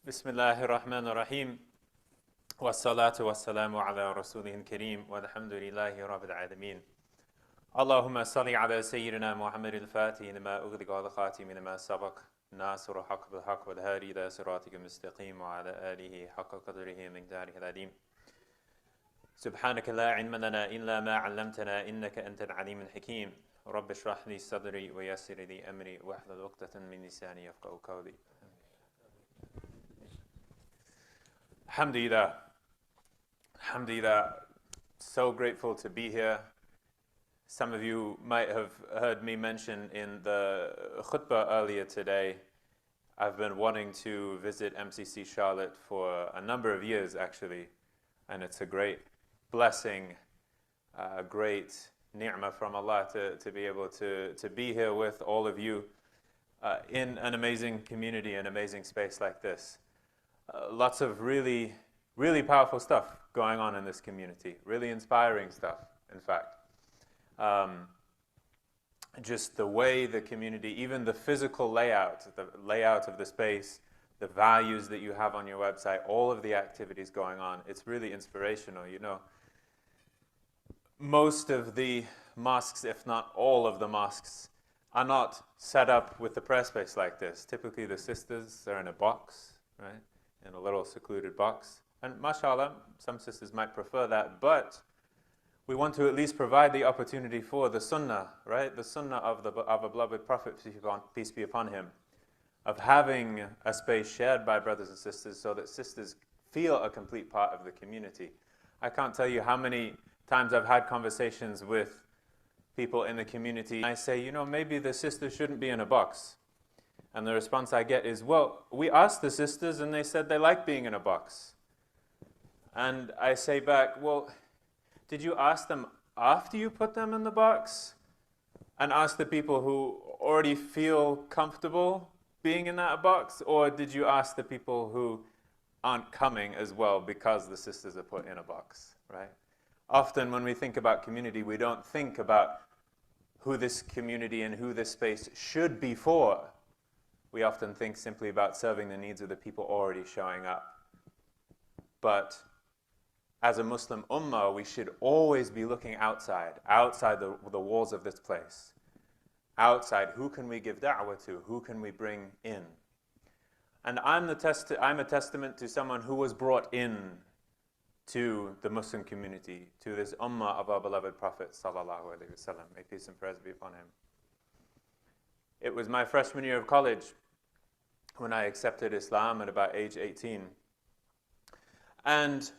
Bismillahir Rahmanir Rahim. Wassalatu wassalamu ala rasulihil kareem. Walhamdulillahi rabbil alameen. Allahumma salli ala sayyidina Muhammad al-Fatih lima ughliqa wal khatimi lima sabaq. Nasir al-haqq bil haqq wal hadi ila siratika mustaqim wa ala alihi haqqa qadrihi miqdarihi al-adim. Subhanaka la ilma lana illa ma 'allamtana innaka antal alimul hakim. Rabbi shrah li sadri wa yassir li amri wahlul 'uqdatan min lisani yafqahu qawli. Alhamdulillah. Alhamdulillah. So grateful to be here. Some of you might have heard me mention in the khutbah earlier today, I've been wanting to visit MCC Charlotte for a number of years actually, and it's a great blessing, a great ni'mah from Allah to be able to be here with all of you in an amazing community, an amazing space like this. Lots of really, really powerful stuff going on in this community. Really inspiring stuff, in fact. Just the way the community, even the physical layout, the layout of the space, the values that you have on your website, all of the activities going on, it's really inspirational. You know, most of the mosques, if not all of the mosques, are not set up with the prayer space like this. Typically the sisters are in a box, right? In a little secluded box. And mashallah, some sisters might prefer that, but we want to at least provide the opportunity for the sunnah, right? The sunnah of a beloved Prophet, peace be upon him, of having a space shared by brothers and sisters so that sisters feel a complete part of the community. I can't tell you how many times I've had conversations with people in the community. I say, you know, maybe the sisters shouldn't be in a box. And the response I get is, well, we asked the sisters and they said they like being in a box. And I say back, well, did you ask them after you put them in the box? And ask the people who already feel comfortable being in that box? Or did you ask the people who aren't coming as well because the sisters are put in a box, right? Often when we think about community, we don't think about who this community and who this space should be for. We often think simply about serving the needs of the people already showing up. But as a Muslim ummah, we should always be looking outside the walls of this place. Outside, who can we give da'wah to? Who can we bring in? And I'm a testament to someone who was brought in to the Muslim community, to this ummah of our beloved Prophet sallallahu alaihi wasallam. May peace and prayers be upon him. It was my freshman year of college when I accepted Islam at about age 18. And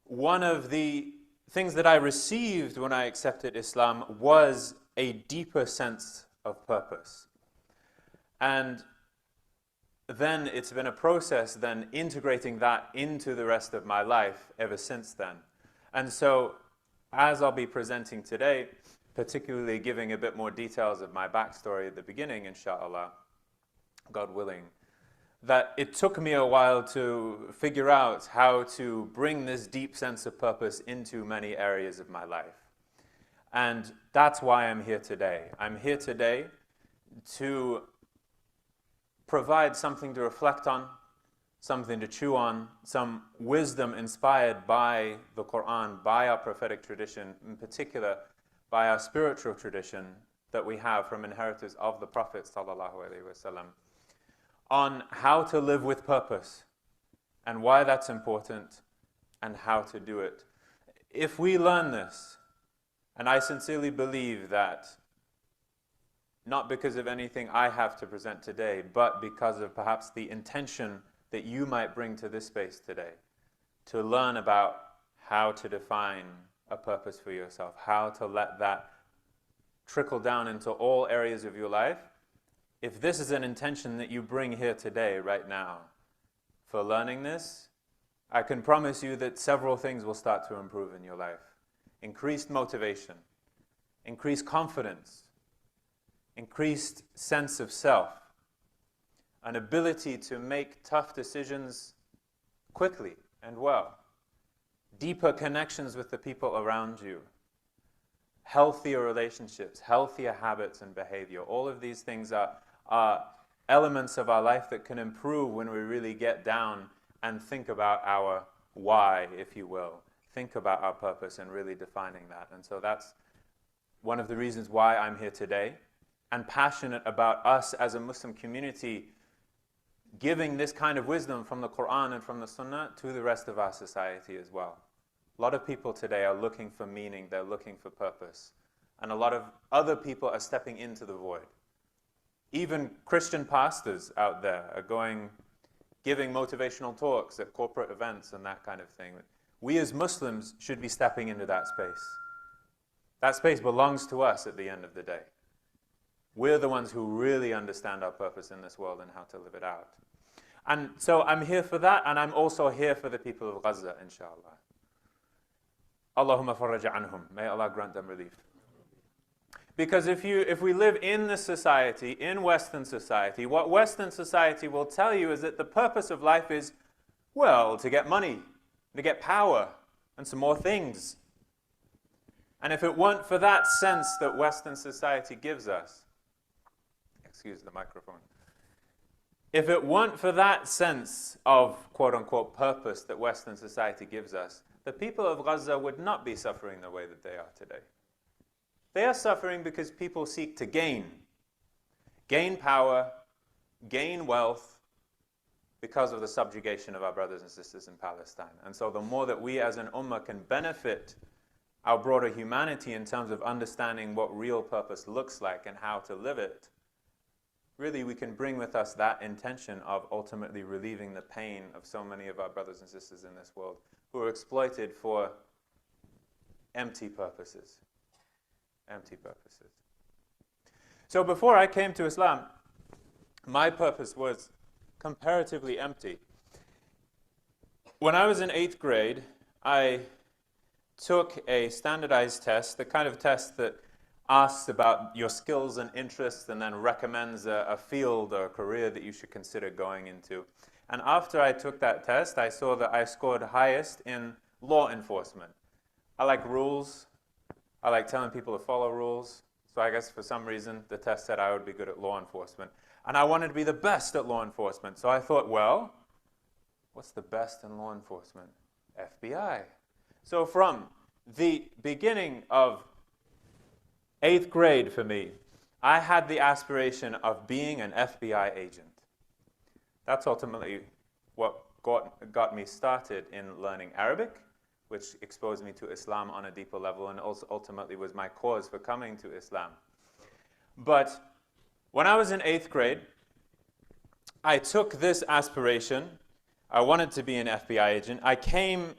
one of the things that I received when I accepted Islam was a deeper sense of purpose. And then it's been a process then integrating that into the rest of my life ever since then. And so, as I'll be presenting today, particularly giving a bit more details of my backstory at the beginning, inshallah, God willing, that it took me a while to figure out how to bring this deep sense of purpose into many areas of my life. And that's why I'm here today. I'm here today to provide something to reflect on, something to chew on, some wisdom inspired by the Quran, by our prophetic tradition, in particular by our spiritual tradition that we have from inheritors of the Prophet sallallahu alaihi wasallam, on how to live with purpose and why that's important and how to do it. If we learn this, and I sincerely believe that, not because of anything I have to present today, but because of perhaps the intention that you might bring to this space today, to learn about how to define a purpose for yourself, how to let that trickle down into all areas of your life. If this is an intention that you bring here today, right now, for learning this, I can promise you that several things will start to improve in your life. Increased motivation, increased confidence, increased sense of self, an ability to make tough decisions quickly and well, deeper connections with the people around you, healthier relationships, healthier habits and behavior. All of these things are elements of our life that can improve when we really get down and think about our why, if you will. Think about our purpose and really defining that. And so that's one of the reasons why I'm here today and passionate about us as a Muslim community giving this kind of wisdom from the Quran and from the Sunnah to the rest of our society as well. A lot of people today are looking for meaning, they're looking for purpose. And a lot of other people are stepping into the void. Even Christian pastors out there are giving motivational talks at corporate events and that kind of thing. We as Muslims should be stepping into that space. That space belongs to us at the end of the day. We're the ones who really understand our purpose in this world and how to live it out. And so I'm here for that, and I'm also here for the people of Gaza, inshallah. Allahumma faraj anhum. May Allah grant them relief. Because if we live in this society, in Western society, what Western society will tell you is that the purpose of life is, well, to get money, to get power, and some more things. And if it weren't for that sense that Western society gives us, excuse the microphone, if it weren't for that sense of quote-unquote purpose that Western society gives us, the people of Gaza would not be suffering the way that they are today. They are suffering because people seek to gain power, gain wealth, because of the subjugation of our brothers and sisters in Palestine. And so the more that we as an ummah can benefit our broader humanity in terms of understanding what real purpose looks like and how to live it, really we can bring with us that intention of ultimately relieving the pain of so many of our brothers and sisters in this world who are exploited for empty purposes. Empty purposes. So before I came to Islam, my purpose was comparatively empty. When I was in 8th grade, I took a standardized test, the kind of test that asks about your skills and interests and then recommends a field or a career that you should consider going into. And after I took that test, I saw that I scored highest in law enforcement. I like rules. I like telling people to follow rules. So I guess for some reason, the test said I would be good at law enforcement. And I wanted to be the best at law enforcement. So I thought, well, what's the best in law enforcement? FBI. So from the beginning of 8th grade for me, I had the aspiration of being an FBI agent. That's ultimately what got me started in learning Arabic, which exposed me to Islam on a deeper level and also ultimately was my cause for coming to Islam. But when I was in 8th grade, I took this aspiration. I wanted to be an FBI agent. I came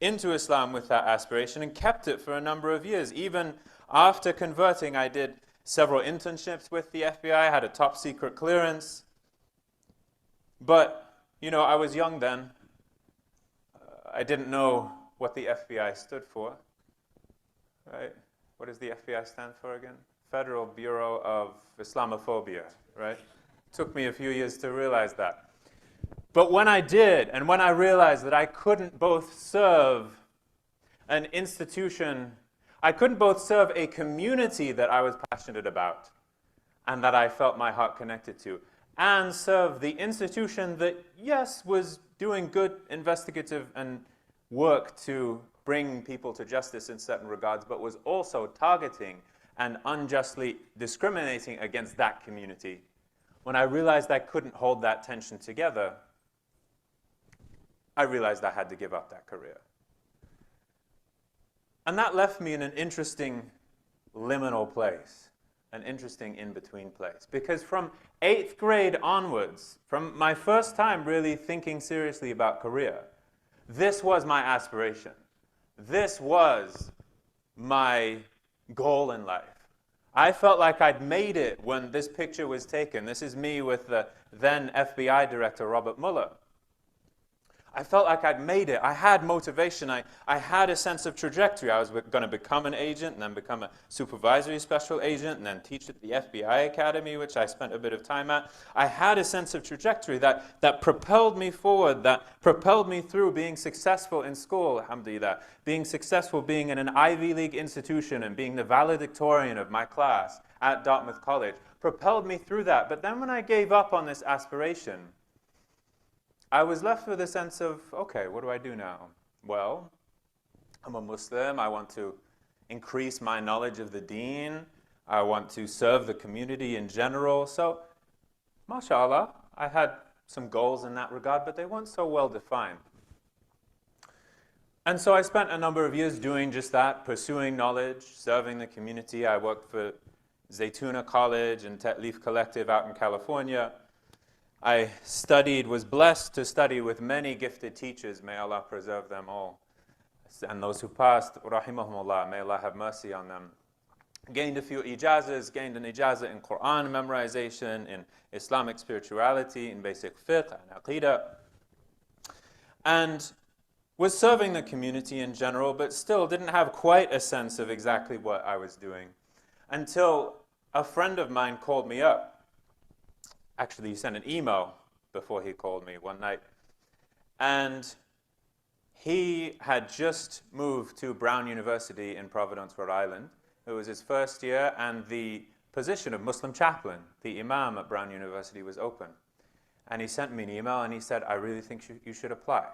into Islam with that aspiration and kept it for a number of years. Even after converting, I did several internships with the FBI. I had a top secret clearance. But, you know, I was young then. I didn't know what the FBI stood for. Right? What does the FBI stand for again? Federal Bureau of Islamophobia, right? Took me a few years to realize that. But when I did, and when I realized that I couldn't both serve an institution, I couldn't both serve a community that I was passionate about and that I felt my heart connected to, and serve the institution that, yes, was doing good investigative and work to bring people to justice in certain regards, but was also targeting and unjustly discriminating against that community. When I realized I couldn't hold that tension together, I realized I had to give up that career. And that left me in an interesting liminal place, an interesting in-between place. Because from 8th grade onwards, from my first time really thinking seriously about career, this was my aspiration. This was my goal in life. I felt like I'd made it when this picture was taken. This is me with the then FBI director, Robert Mueller. I felt like I'd made it. I had motivation. I had a sense of trajectory. I was going to become an agent and then become a supervisory special agent and then teach at the FBI Academy, which I spent a bit of time at. I had a sense of trajectory that propelled me forward, that propelled me through being successful in school, alhamdulillah, being successful being in an Ivy League institution and being the valedictorian of my class at Dartmouth College, propelled me through that. But then when I gave up on this aspiration, I was left with a sense of, okay, what do I do now? Well, I'm a Muslim. I want to increase my knowledge of the deen. I want to serve the community in general. So, mashallah, I had some goals in that regard, but they weren't so well defined. And so I spent a number of years doing just that, pursuing knowledge, serving the community. I worked for Zaytuna College and Ta'leef Collective out in California. I studied, was blessed to study with many gifted teachers. May Allah preserve them all. And those who passed, rahimahumullah, may Allah have mercy on them. Gained a few ijazas, gained an ijazah in Quran memorization, in Islamic spirituality, in basic fiqh and aqidah. And was serving the community in general, but still didn't have quite a sense of exactly what I was doing. Until a friend of mine called me up. Actually, he sent an email before he called me one night. And he had just moved to Brown University in Providence, Rhode Island. It was his first year, and the position of Muslim chaplain, the imam at Brown University, was open. And he sent me an email, and he said, I really think you should apply.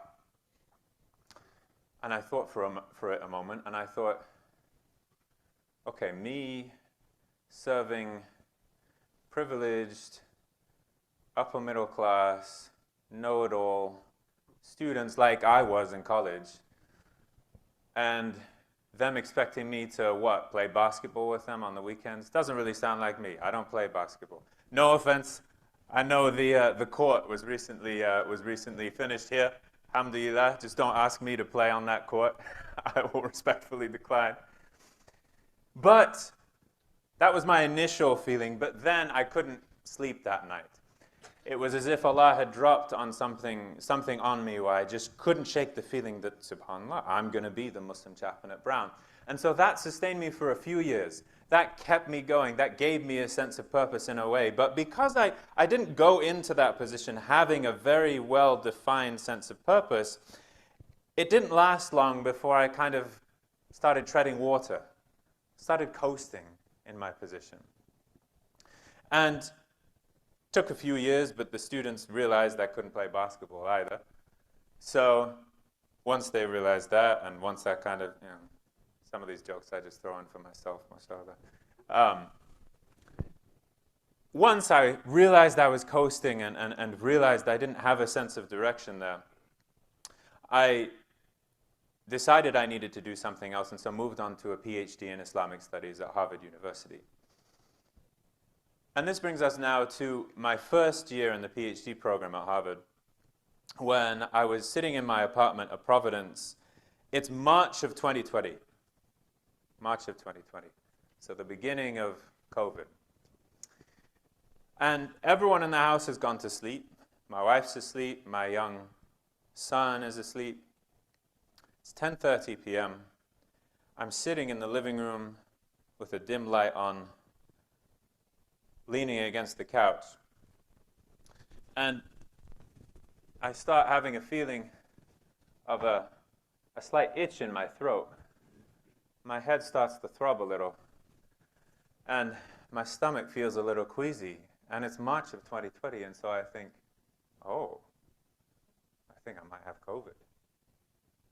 And I thought for it a moment, and I thought, okay, me serving privileged, upper middle class, know-it-all students like I was in college, and them expecting me to, what, play basketball with them on the weekends? Doesn't really sound like me. I don't play basketball. No offense. I know the court was recently finished here. Alhamdulillah. Just don't ask me to play on that court. I will respectfully decline. But that was my initial feeling. But then I couldn't sleep that night. It was as if Allah had dropped on something on me where I just couldn't shake the feeling that, subhanAllah, I'm going to be the Muslim chaplain at Brown. And so that sustained me for a few years. That kept me going. That gave me a sense of purpose in a way. But because I didn't go into that position having a very well-defined sense of purpose, it didn't last long before I kind of started treading water, started coasting in my position. And took a few years, but the students realized I couldn't play basketball either. So once they realized that, and once that kind of, some of these jokes I just throw in for myself, mashallah. Once I realized I was coasting and realized I didn't have a sense of direction there, I decided I needed to do something else, and so moved on to a PhD in Islamic studies at Harvard University. And this brings us now to my first year in the PhD program at Harvard, when I was sitting in my apartment at Providence. It's March of 2020. March of 2020. So the beginning of COVID. And everyone in the house has gone to sleep. My wife's asleep. My young son is asleep. It's 10:30 p.m. I'm sitting in the living room with a dim light on, leaning against the couch. And I start having a feeling of a slight itch in my throat. My head starts to throb a little. And my stomach feels a little queasy. And it's March of 2020, and so I think, oh, I think I might have COVID.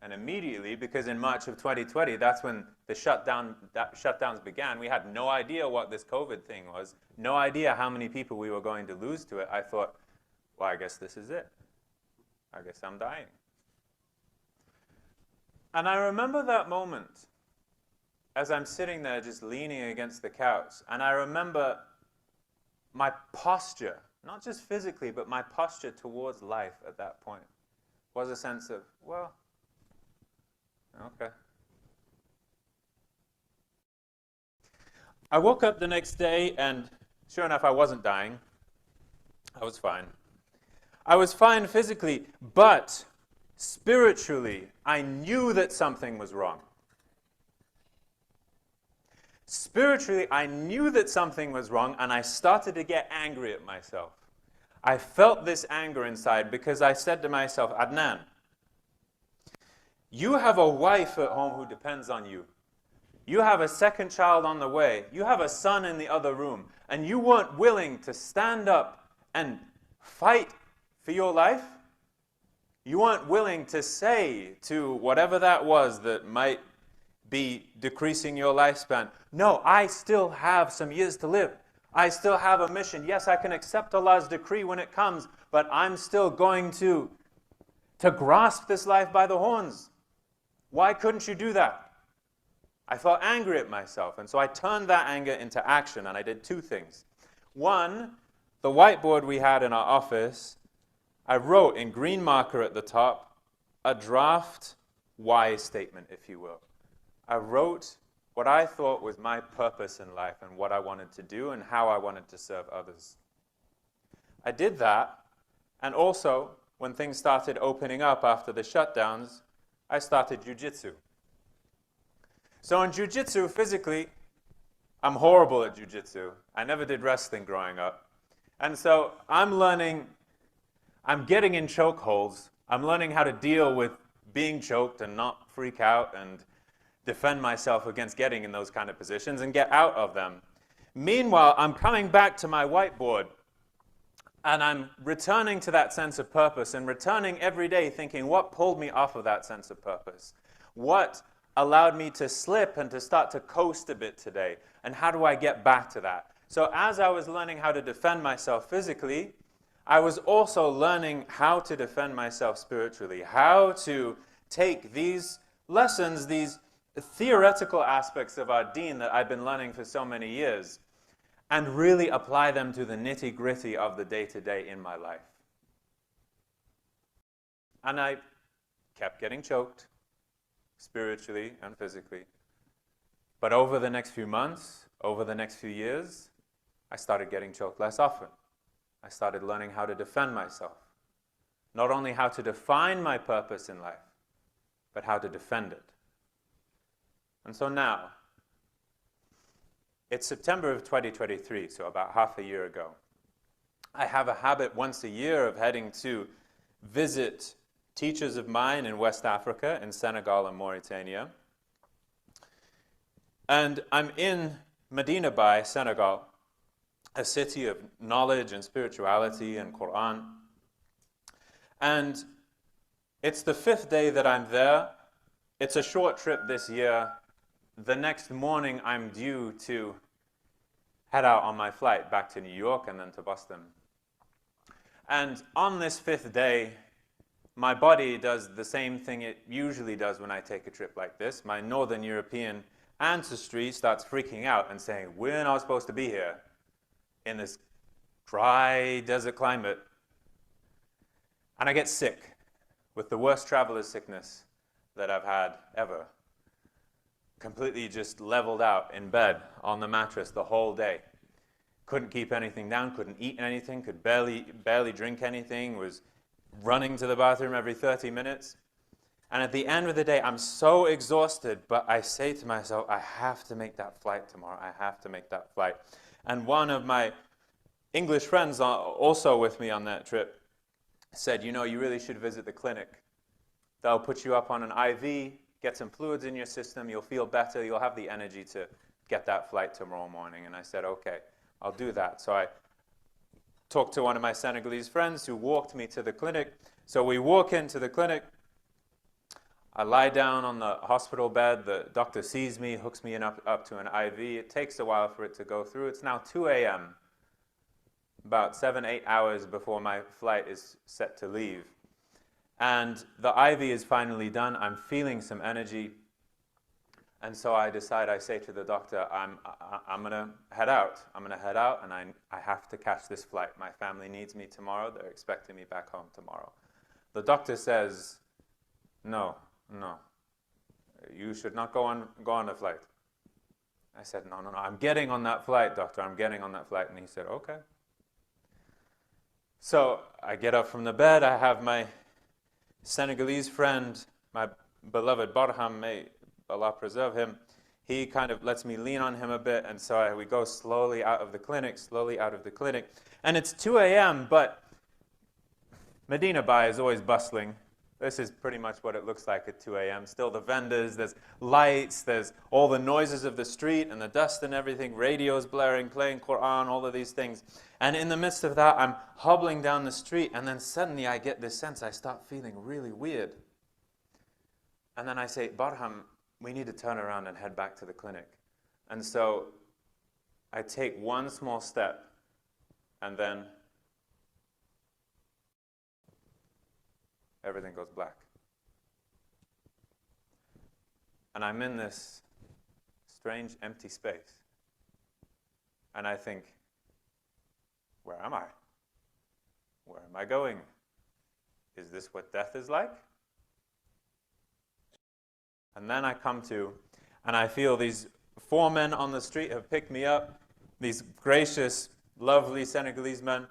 And immediately, because in March of 2020, that's when the shutdowns began, we had no idea what this COVID thing was, no idea how many people we were going to lose to it. I thought, well, I guess this is it. I guess I'm dying. And I remember that moment as I'm sitting there just leaning against the couch, and I remember my posture, not just physically, but my posture towards life at that point was a sense of, well, okay. I woke up the next day, and sure enough, I wasn't dying. I was fine. I was fine physically, but spiritually, I knew that something was wrong. Spiritually, I knew that something was wrong, and I started to get angry at myself. I felt this anger inside because I said to myself, Adnan, you have a wife at home who depends on you. You have a second child on the way. You have a son in the other room. And you weren't willing to stand up and fight for your life? You weren't willing to say to whatever that was that might be decreasing your lifespan, no, I still have some years to live. I still have a mission. Yes, I can accept Allah's decree when it comes, but I'm still going to grasp this life by the horns. Why couldn't you do that? I felt angry at myself, and so I turned that anger into action, and I did two things. One, the whiteboard we had in our office, I wrote in green marker at the top a draft why statement, if you will. I wrote what I thought was my purpose in life and what I wanted to do and how I wanted to serve others. I did that, and also, when things started opening up after the shutdowns, I started jiu-jitsu. So in jiu-jitsu, physically, I'm horrible at jiu-jitsu. I never did wrestling growing up. And so I'm getting in chokeholds. I'm learning how to deal with being choked and not freak out and defend myself against getting in those kind of positions and get out of them. Meanwhile, I'm coming back to my whiteboard and I'm returning to that sense of purpose and returning every day thinking, what pulled me off of that sense of purpose? What allowed me to slip and to start to coast a bit today? And how do I get back to that? So as I was learning how to defend myself physically, I was also learning how to defend myself spiritually, how to take these lessons, these theoretical aspects of our deen that I've been learning for so many years, and really apply them to the nitty-gritty of the day-to-day in my life. And I kept getting choked, spiritually and physically. But over the next few months, over the next few years, I started getting choked less often. I started learning how to defend myself. Not only how to define my purpose in life, but how to defend it. And so now, it's September of 2023, so about half a year ago. I have a habit once a year of heading to visit teachers of mine in West Africa, in Senegal and Mauritania. And I'm in Medina Bay, Senegal, a city of knowledge and spirituality and Quran. And it's the 5th day that I'm there. It's a short trip this year. The next morning, I'm due to head out on my flight back to New York and then to Boston. And on this 5th day, my body does the same thing it usually does when I take a trip like this. My Northern European ancestry starts freaking out and saying, we're not supposed to be here in this dry desert climate. And I get sick with the worst traveler's sickness that I've had ever. Completely just leveled out in bed on the mattress the whole day. Couldn't keep anything down, couldn't eat anything, could barely drink anything, was running to the bathroom every 30 minutes. And at the end of the day, I'm so exhausted, but I say to myself, I have to make that flight tomorrow. I have to make that flight. And one of my English friends also with me on that trip said, you know, you really should visit the clinic. They'll put you up on an IV, get some fluids in your system, you'll feel better, you'll have the energy to get that flight tomorrow morning. And I said, okay, I'll do that. So I talked to one of my Senegalese friends who walked me to the clinic. So we walk into the clinic. I lie down on the hospital bed. The doctor sees me, hooks me up to an IV. It takes a while for it to go through. It's now 2 a.m., about 7-8 hours before my flight is set to leave. And the IV is finally done. I'm feeling some energy. And so I decide, I say to the doctor, I'm going to head out. I'm going to head out, and I have to catch this flight. My family needs me tomorrow. They're expecting me back home tomorrow. The doctor says, no, you should not go on the flight. I said, no, I'm getting on that flight, doctor. I'm getting on that flight. And he said, okay. So I get up from the bed. I have my Senegalese friend, my beloved Barham, may Allah preserve him. He kind of lets me lean on him a bit, and so we go slowly out of the clinic. And it's 2 a.m., but Medina Bay is always bustling. This is pretty much what it looks like at 2 a.m. Still the vendors, there's lights, there's all the noises of the street and the dust and everything, radios blaring, playing Quran, all of these things. And in the midst of that, I'm hobbling down the street, and then suddenly I get this sense, I start feeling really weird. And then I say, Barham, we need to turn around and head back to the clinic. And so I take one small step, and then everything goes black. And I'm in this strange empty space. And I think, where am I? Where am I going? Is this what death is like? And then I come to, and I feel these 4 men on the street have picked me up. These gracious, lovely Senegalese men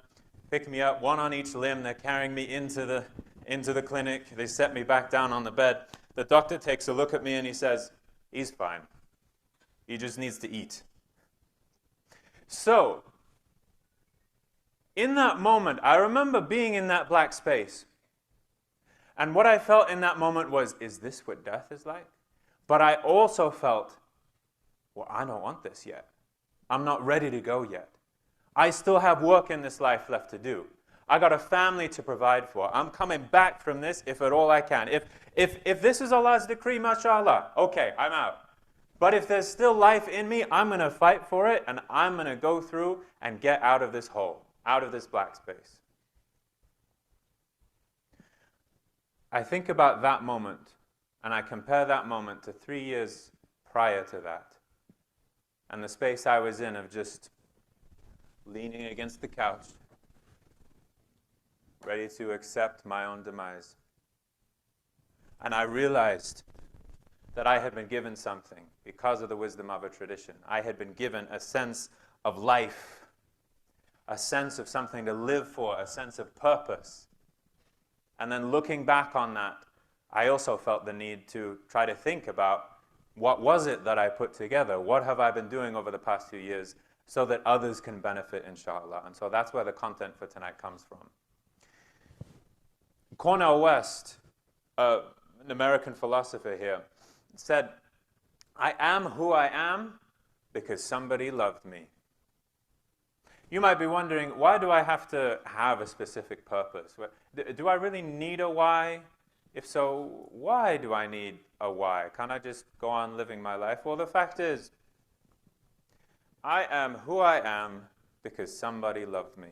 pick me up, one on each limb. They're carrying me into the clinic. They set me back down on the bed. The doctor takes a look at me and he says, he's fine. He just needs to eat. So, in that moment, I remember being in that black space. And what I felt in that moment was, is this what death is like? But I also felt, well, I don't want this yet. I'm not ready to go yet. I still have work in this life left to do. I got a family to provide for. I'm coming back from this if at all I can. If this is Allah's decree, mashallah, okay, I'm out. But if there's still life in me, I'm going to fight for it, and I'm going to go through and get out of this hole, out of this black space. I think about that moment, and I compare that moment to 3 years prior to that, and the space I was in of just leaning against the couch, ready to accept my own demise. And I realized that I had been given something because of the wisdom of a tradition. I had been given a sense of life, a sense of something to live for, a sense of purpose. And then looking back on that, I also felt the need to try to think about what was it that I put together? What have I been doing over the past few years so that others can benefit, inshallah? And so that's where the content for tonight comes from. Cornel West, an American philosopher here, said, I am who I am because somebody loved me. You might be wondering, why do I have to have a specific purpose? Do I really need a why? If so, why do I need a why? Can't I just go on living my life? Well, the fact is, I am who I am because somebody loved me.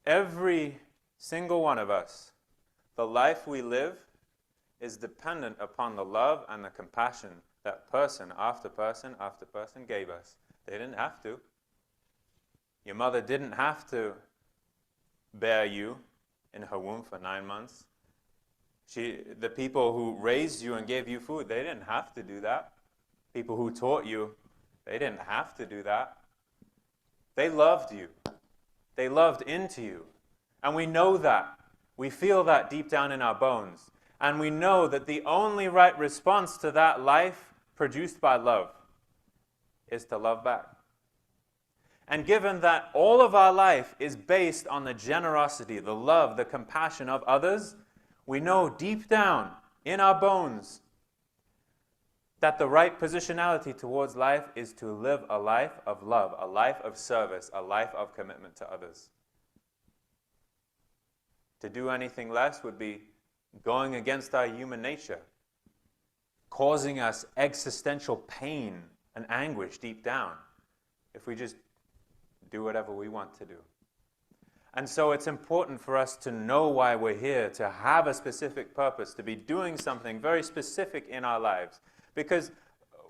Every single one of us, the life we live is dependent upon the love and the compassion that person after person after person gave us. They didn't have to. Your mother didn't have to bear you in her womb for 9 months. The people who raised you and gave you food, they didn't have to do that. People who taught you, they didn't have to do that. They loved you. They loved into you. And we know that. We feel that deep down in our bones. And we know that the only right response to that life produced by love is to love back. And given that all of our life is based on the generosity, the love, the compassion of others, we know deep down in our bones that the right positionality towards life is to live a life of love, a life of service, a life of commitment to others. To do anything less would be going against our human nature, causing us existential pain and anguish deep down if we just do whatever we want to do. And so it's important for us to know why we're here, to have a specific purpose, to be doing something very specific in our lives. Because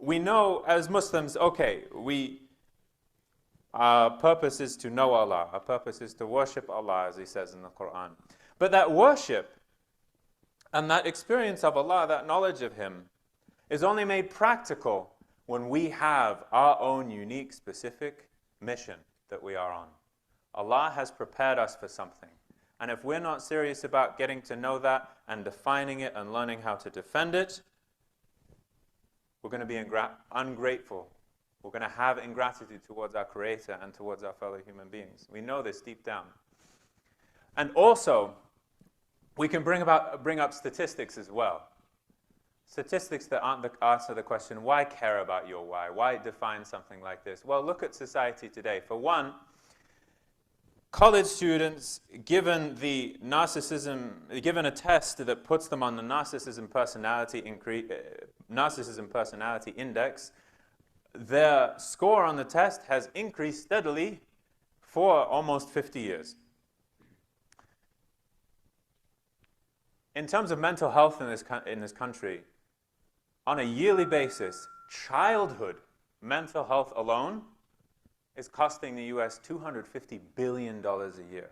we know as Muslims, okay, our purpose is to know Allah. Our purpose is to worship Allah, as He says in the Quran. But that worship and that experience of Allah, that knowledge of Him, is only made practical when we have our own unique, specific mission that we are on. Allah has prepared us for something. And if we're not serious about getting to know that and defining it and learning how to defend it, we're going to be ungrateful. We're going to have ingratitude towards our Creator and towards our fellow human beings. We know this deep down. And also, We can bring up statistics as well. Statistics that answer the question, why care about your why? Why define something like this? Well, look at society today. For one, college students, given the narcissism, given a test that puts them on the narcissism personality index, their score on the test has increased steadily for almost 50 years. In terms of mental health in this country, on a yearly basis, childhood mental health alone is costing the US $250 billion a year.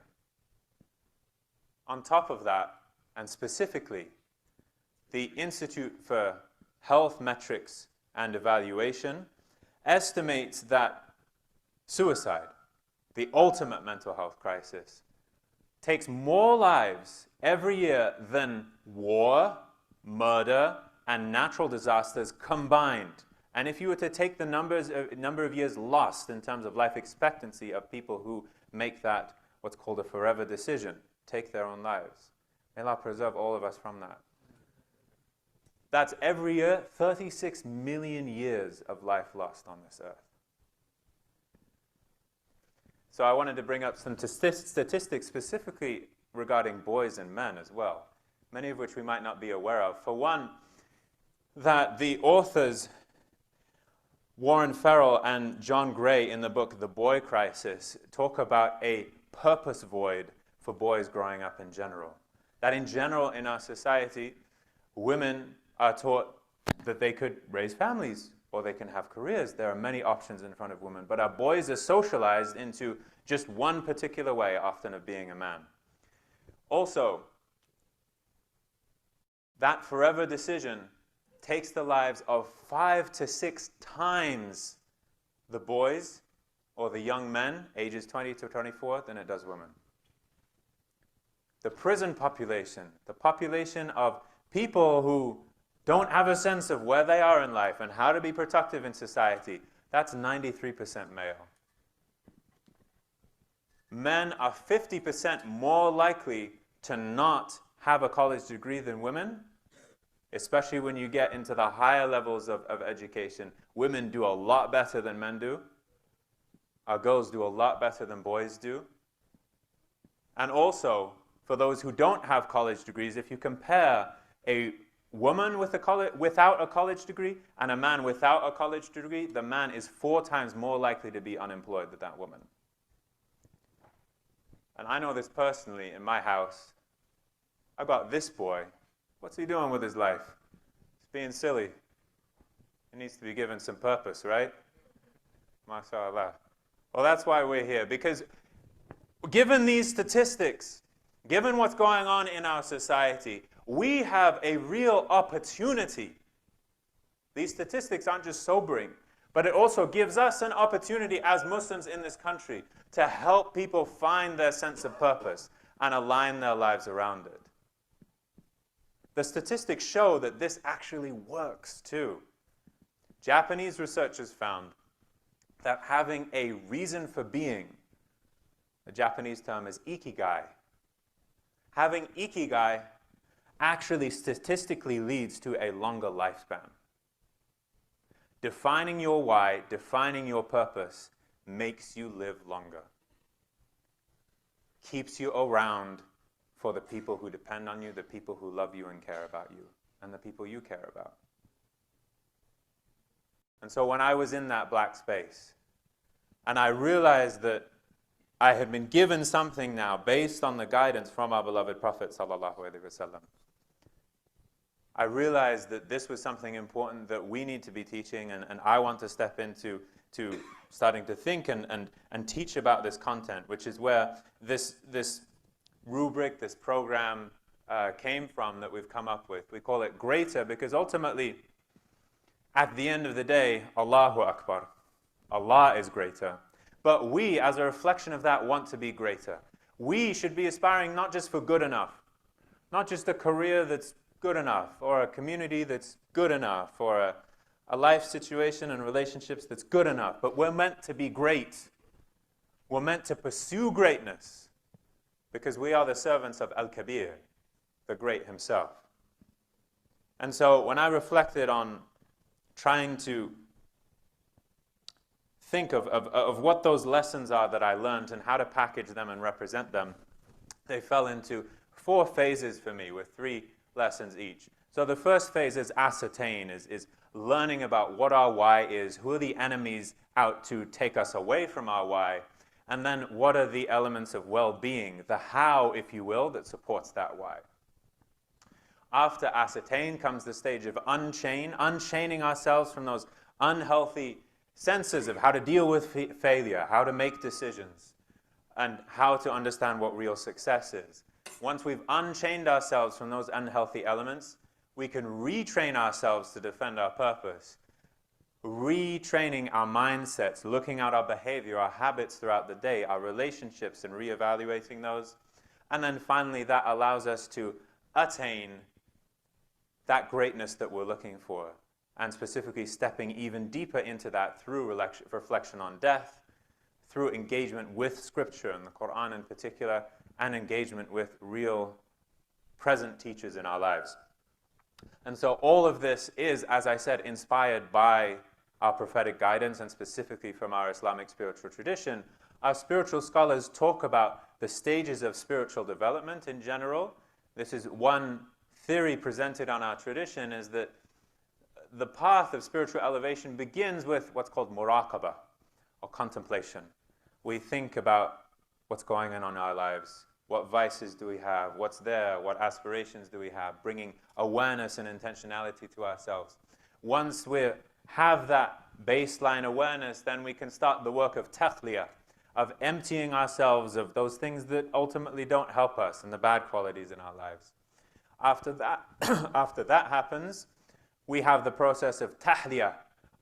On top of that, and specifically, the Institute for Health Metrics and Evaluation estimates that suicide, the ultimate mental health crisis, takes more lives every year than war, murder, and natural disasters combined. And if you were to take the number of years lost in terms of life expectancy of people who make that, what's called a forever decision, take their own lives, may Allah preserve all of us from that. That's every year 36 million years of life lost on this earth. So I wanted to bring up some statistics specifically regarding boys and men as well, many of which we might not be aware of. For one, that the authors Warren Farrell and John Gray in the book The Boy Crisis talk about a purpose void for boys growing up in general. That in general in our society, women are taught that they could raise families or they can have careers. There are many options in front of women, but our boys are socialized into just one particular way, often of being a man. Also, that forever decision takes the lives of 5 to 6 times the boys or the young men, ages 20 to 24, than it does women. The prison population, the population of people who don't have a sense of where they are in life and how to be productive in society, that's 93% male. Men are 50% more likely to not have a college degree than women, especially when you get into the higher levels of education. Women do a lot better than men do. Our girls do a lot better than boys do. And also, for those who don't have college degrees, if you compare a woman without a college degree and a man without a college degree, the man is 4 times more likely to be unemployed than that woman. And I know this personally in my house. I've got this boy. What's he doing with his life? He's being silly. He needs to be given some purpose, right? MashaAllah. Well, that's why we're here. Because given these statistics, given what's going on in our society, we have a real opportunity. These statistics aren't just sobering, but it also gives us an opportunity as Muslims in this country to help people find their sense of purpose and align their lives around it. The statistics show that this actually works too. Japanese researchers found that having a reason for being, the Japanese term is ikigai, having ikigai actually statistically leads to a longer lifespan. Defining your why, defining your purpose, makes you live longer. Keeps you around for the people who depend on you, the people who love you and care about you, and the people you care about. And so when I was in that black space, and I realized that I had been given something now based on the guidance from our beloved Prophet ﷺ, I realized that this was something important that we need to be teaching, and I want to step into starting to think and teach about this content, which is where this rubric, this program came from that we've come up with. We call it Greater because ultimately, at the end of the day, Allahu Akbar. Allah is greater. But we, as a reflection of that, want to be greater. We should be aspiring not just for good enough, not just a career that's good enough, or a community that's good enough, or a life situation and relationships that's good enough, but we're meant to be great. We're meant to pursue greatness because we are the servants of Al-Kabir. the Great himself. And so when I reflected on trying to think of what those lessons are that I learned and how to package them and represent them, they fell into 4 phases for me with 3 lessons each. So the first phase is ascertain, is learning about what our why is, who are the enemies out to take us away from our why, and then what are the elements of well-being, the how, if you will, that supports that why. After ascertain comes the stage of unchaining ourselves from those unhealthy senses of how to deal with failure, how to make decisions, and how to understand what real success is. Once we've unchained ourselves from those unhealthy elements, we can retrain ourselves to defend our purpose, retraining our mindsets, looking at our behavior, our habits throughout the day, our relationships, and reevaluating those. And then finally, that allows us to attain that greatness that we're looking for, and specifically stepping even deeper into that through reflection on death, through engagement with Scripture and the Quran in particular, and engagement with real present teachers in our lives. And so all of this is, as I said, inspired by our prophetic guidance and specifically from our Islamic spiritual tradition. Our spiritual scholars talk about the stages of spiritual development in general. This is one theory presented on our tradition, is that the path of spiritual elevation begins with what's called muraqabah, or contemplation. We think about what's going on in our lives. What vices do we have? What's there? What aspirations do we have? Bringing awareness and intentionality to ourselves. Once we have that baseline awareness, then we can start the work of takhliyah, of emptying ourselves of those things that ultimately don't help us and the bad qualities in our lives. After that happens, we have the process of tahliyah,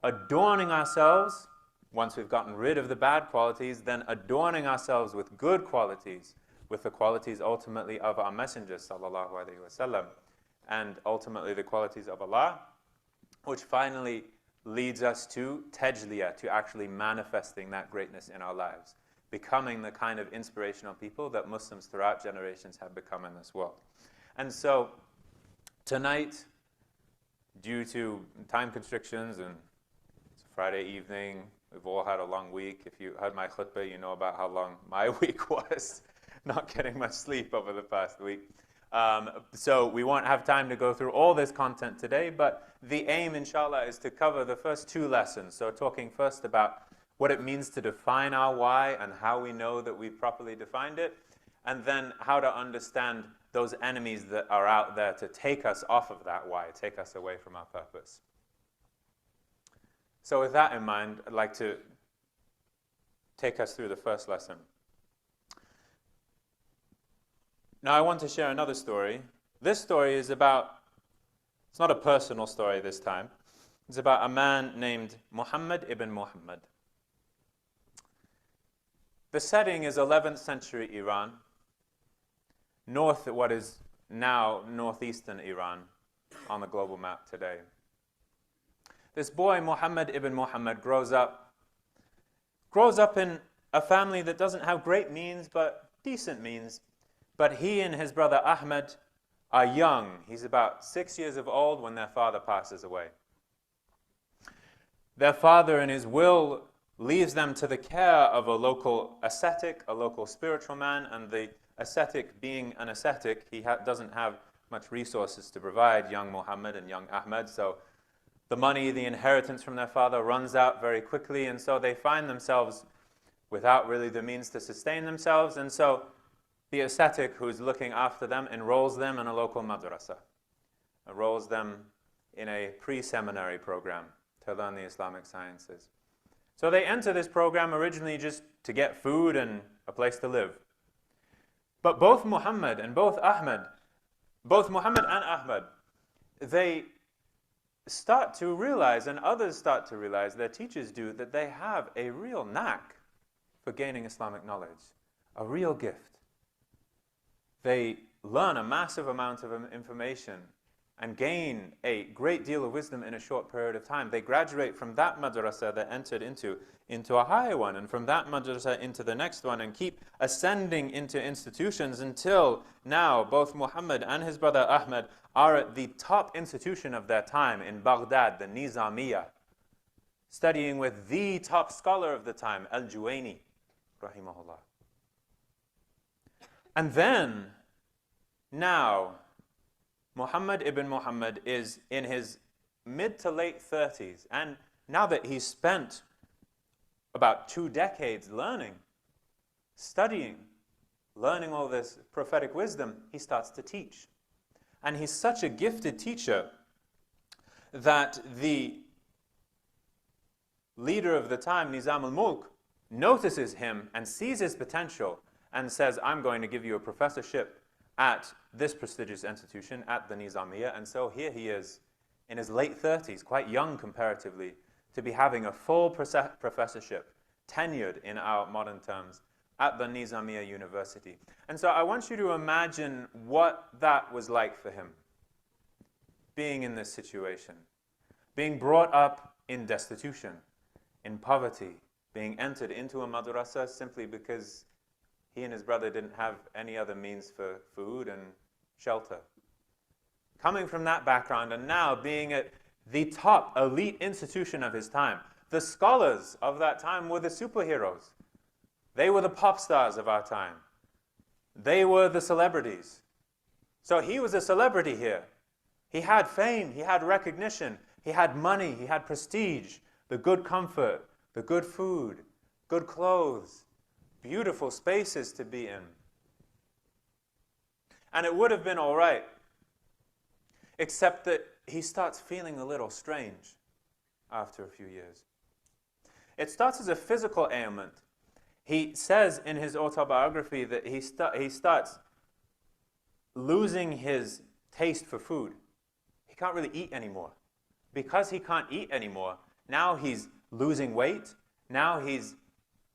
adorning ourselves. Once we've gotten rid of the bad qualities, then adorning ourselves with good qualities, with the qualities ultimately of our Messenger sallallahu alaihi wasallam, and ultimately the qualities of Allah, which finally leads us to tajliyah, to actually manifesting that greatness in our lives, becoming the kind of inspirational people that Muslims throughout generations have become in this world. And so tonight, due to time constrictions, and it's a Friday evening, we've all had a long week. If you heard my khutbah, you know about how long my week was. Not getting much sleep over the past week. So we won't have time to go through all this content today, but the aim, inshallah, is to cover the first 2 lessons. So talking first about what it means to define our why and how we know that we've properly defined it, and then how to understand those enemies that are out there to take us off of that why, take us away from our purpose. So with that in mind, I'd like to take us through the first lesson. Now I want to share another story. This story is about, it's not a personal story this time. It's about a man named Muhammad ibn Muhammad. The setting is 11th century Iran, what is now northeastern Iran on the global map today. This boy, Muhammad ibn Muhammad, grows up in a family that doesn't have great means, but decent means. But he and his brother Ahmed are young. He's about 6 years of old when their father passes away. Their father, in his will, leaves them to the care of a local ascetic, a local spiritual man, and the ascetic, being an ascetic, he doesn't have much resources to provide young Muhammad and young Ahmed, so the money, the inheritance from their father runs out very quickly, and so they find themselves without really the means to sustain themselves, and so the ascetic who's looking after them enrolls them in a local madrasa, enrolls them in a pre-seminary program to learn the Islamic sciences. So they enter this program originally just to get food and a place to live. But both Muhammad and Ahmed, they start to realize, and others start to realize, their teachers do, that they have a real knack for gaining Islamic knowledge, a real gift. They learn a massive amount of information and gain a great deal of wisdom in a short period of time. They graduate from that madrasa they entered into a higher one, and from that madrasa into the next one, and keep ascending into institutions until now both Muhammad and his brother Ahmad are at the top institution of their time in Baghdad, the Nizamiya, studying with the top scholar of the time, Al-Juwayni, rahimahullah. And then, now, Muhammad ibn Muhammad is in his mid to late 30s, and now that he's spent about 2 decades learning, studying, learning all this prophetic wisdom, he starts to teach. And he's such a gifted teacher that the leader of the time, Nizam al-Mulk, notices him and sees his potential and says, I'm going to give you a professorship at this prestigious institution, at the Nizamiya. And so here he is in his late 30s, quite young comparatively, to be having a full professorship, tenured in our modern terms, at the Nizamiya University. And so I want you to imagine what that was like for him, being in this situation, being brought up in destitution, in poverty, being entered into a madrasa simply because he and his brother didn't have any other means for food and shelter. Coming from that background and now being at the top elite institution of his time. The scholars of that time were the superheroes. They were the pop stars of our time. They were the celebrities. So he was a celebrity here. He had fame, he had recognition, he had money, he had prestige, the good comfort, the good food, good clothes, beautiful spaces to be in. And it would have been all right, except that he starts feeling a little strange after a few years. It starts as a physical ailment. He says in his autobiography that he starts losing his taste for food. He can't really eat anymore. Because he can't eat anymore, now he's losing weight, now he's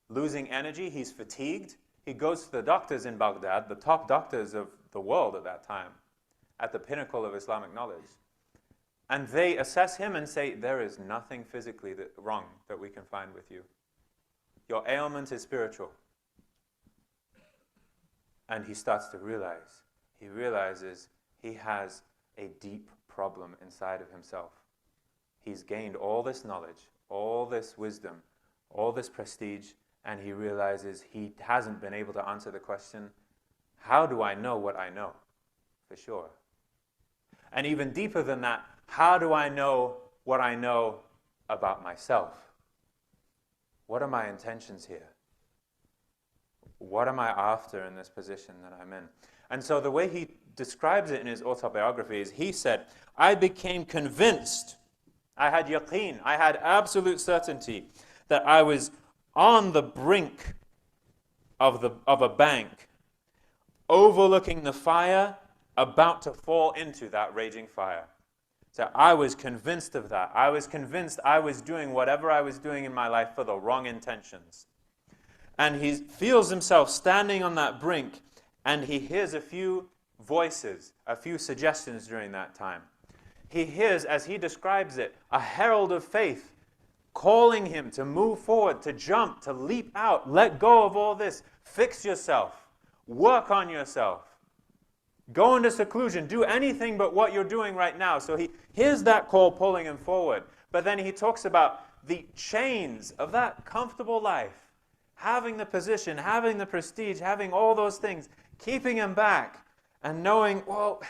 losing energy, he's fatigued. He goes to the doctors in Baghdad, the top doctors of the world at that time, at the pinnacle of Islamic knowledge. And they assess him and say, there is nothing physically wrong that we can find with you. Your ailment is spiritual. And he starts to realize, he realizes he has a deep problem inside of himself. He's gained all this knowledge, all this wisdom, all this prestige, and he realizes he hasn't been able to answer the question, how do I know what I know for sure? And even deeper than that, how do I know what I know about myself? What are my intentions here? What am I after in this position that I'm in? And so the way he describes it in his autobiography is, he said, I became convinced, I had yaqeen, I had absolute certainty that I was on the brink of a bank, overlooking the fire, about to fall into that raging fire. So I was convinced of that. I was convinced I was doing whatever I was doing in my life for the wrong intentions. And he feels himself standing on that brink, and he hears a few voices, a few suggestions during that time. He hears, as he describes it, a herald of faith calling him to move forward, to jump, to leap out, let go of all this, fix yourself, work on yourself, go into seclusion, do anything but what you're doing right now. So he hears that call pulling him forward. But then he talks about the chains of that comfortable life, having the position, having the prestige, having all those things, keeping him back, and knowing, well,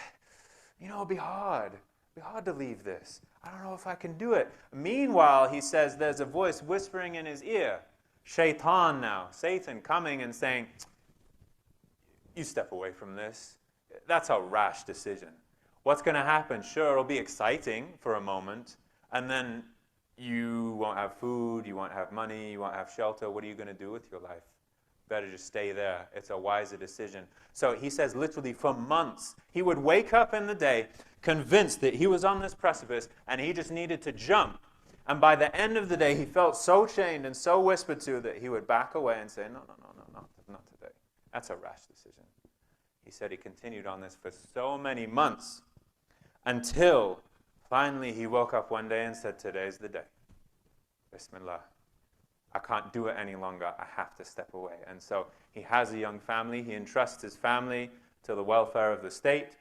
it'll be hard. It'll be hard to leave this. I don't know if I can do it. Meanwhile, he says there's a voice whispering in his ear, Shaitan now, Satan coming and saying, you step away from this. That's a rash decision. What's going to happen? Sure, it'll be exciting for a moment, and then you won't have food, you won't have money, you won't have shelter. What are you going to do with your life? Better just stay there. It's a wiser decision. So he says literally for months, he would wake up in the day convinced that he was on this precipice and he just needed to jump. And by the end of the day, he felt so chained and so whispered to that he would back away and say, no, not today. That's a rash decision. He said he continued on this for so many months Until finally he woke up one day and said, today's the day. Bismillah. I can't do it any longer. I have to step away. And so he has a young family. He entrusts his family to the welfare of the state.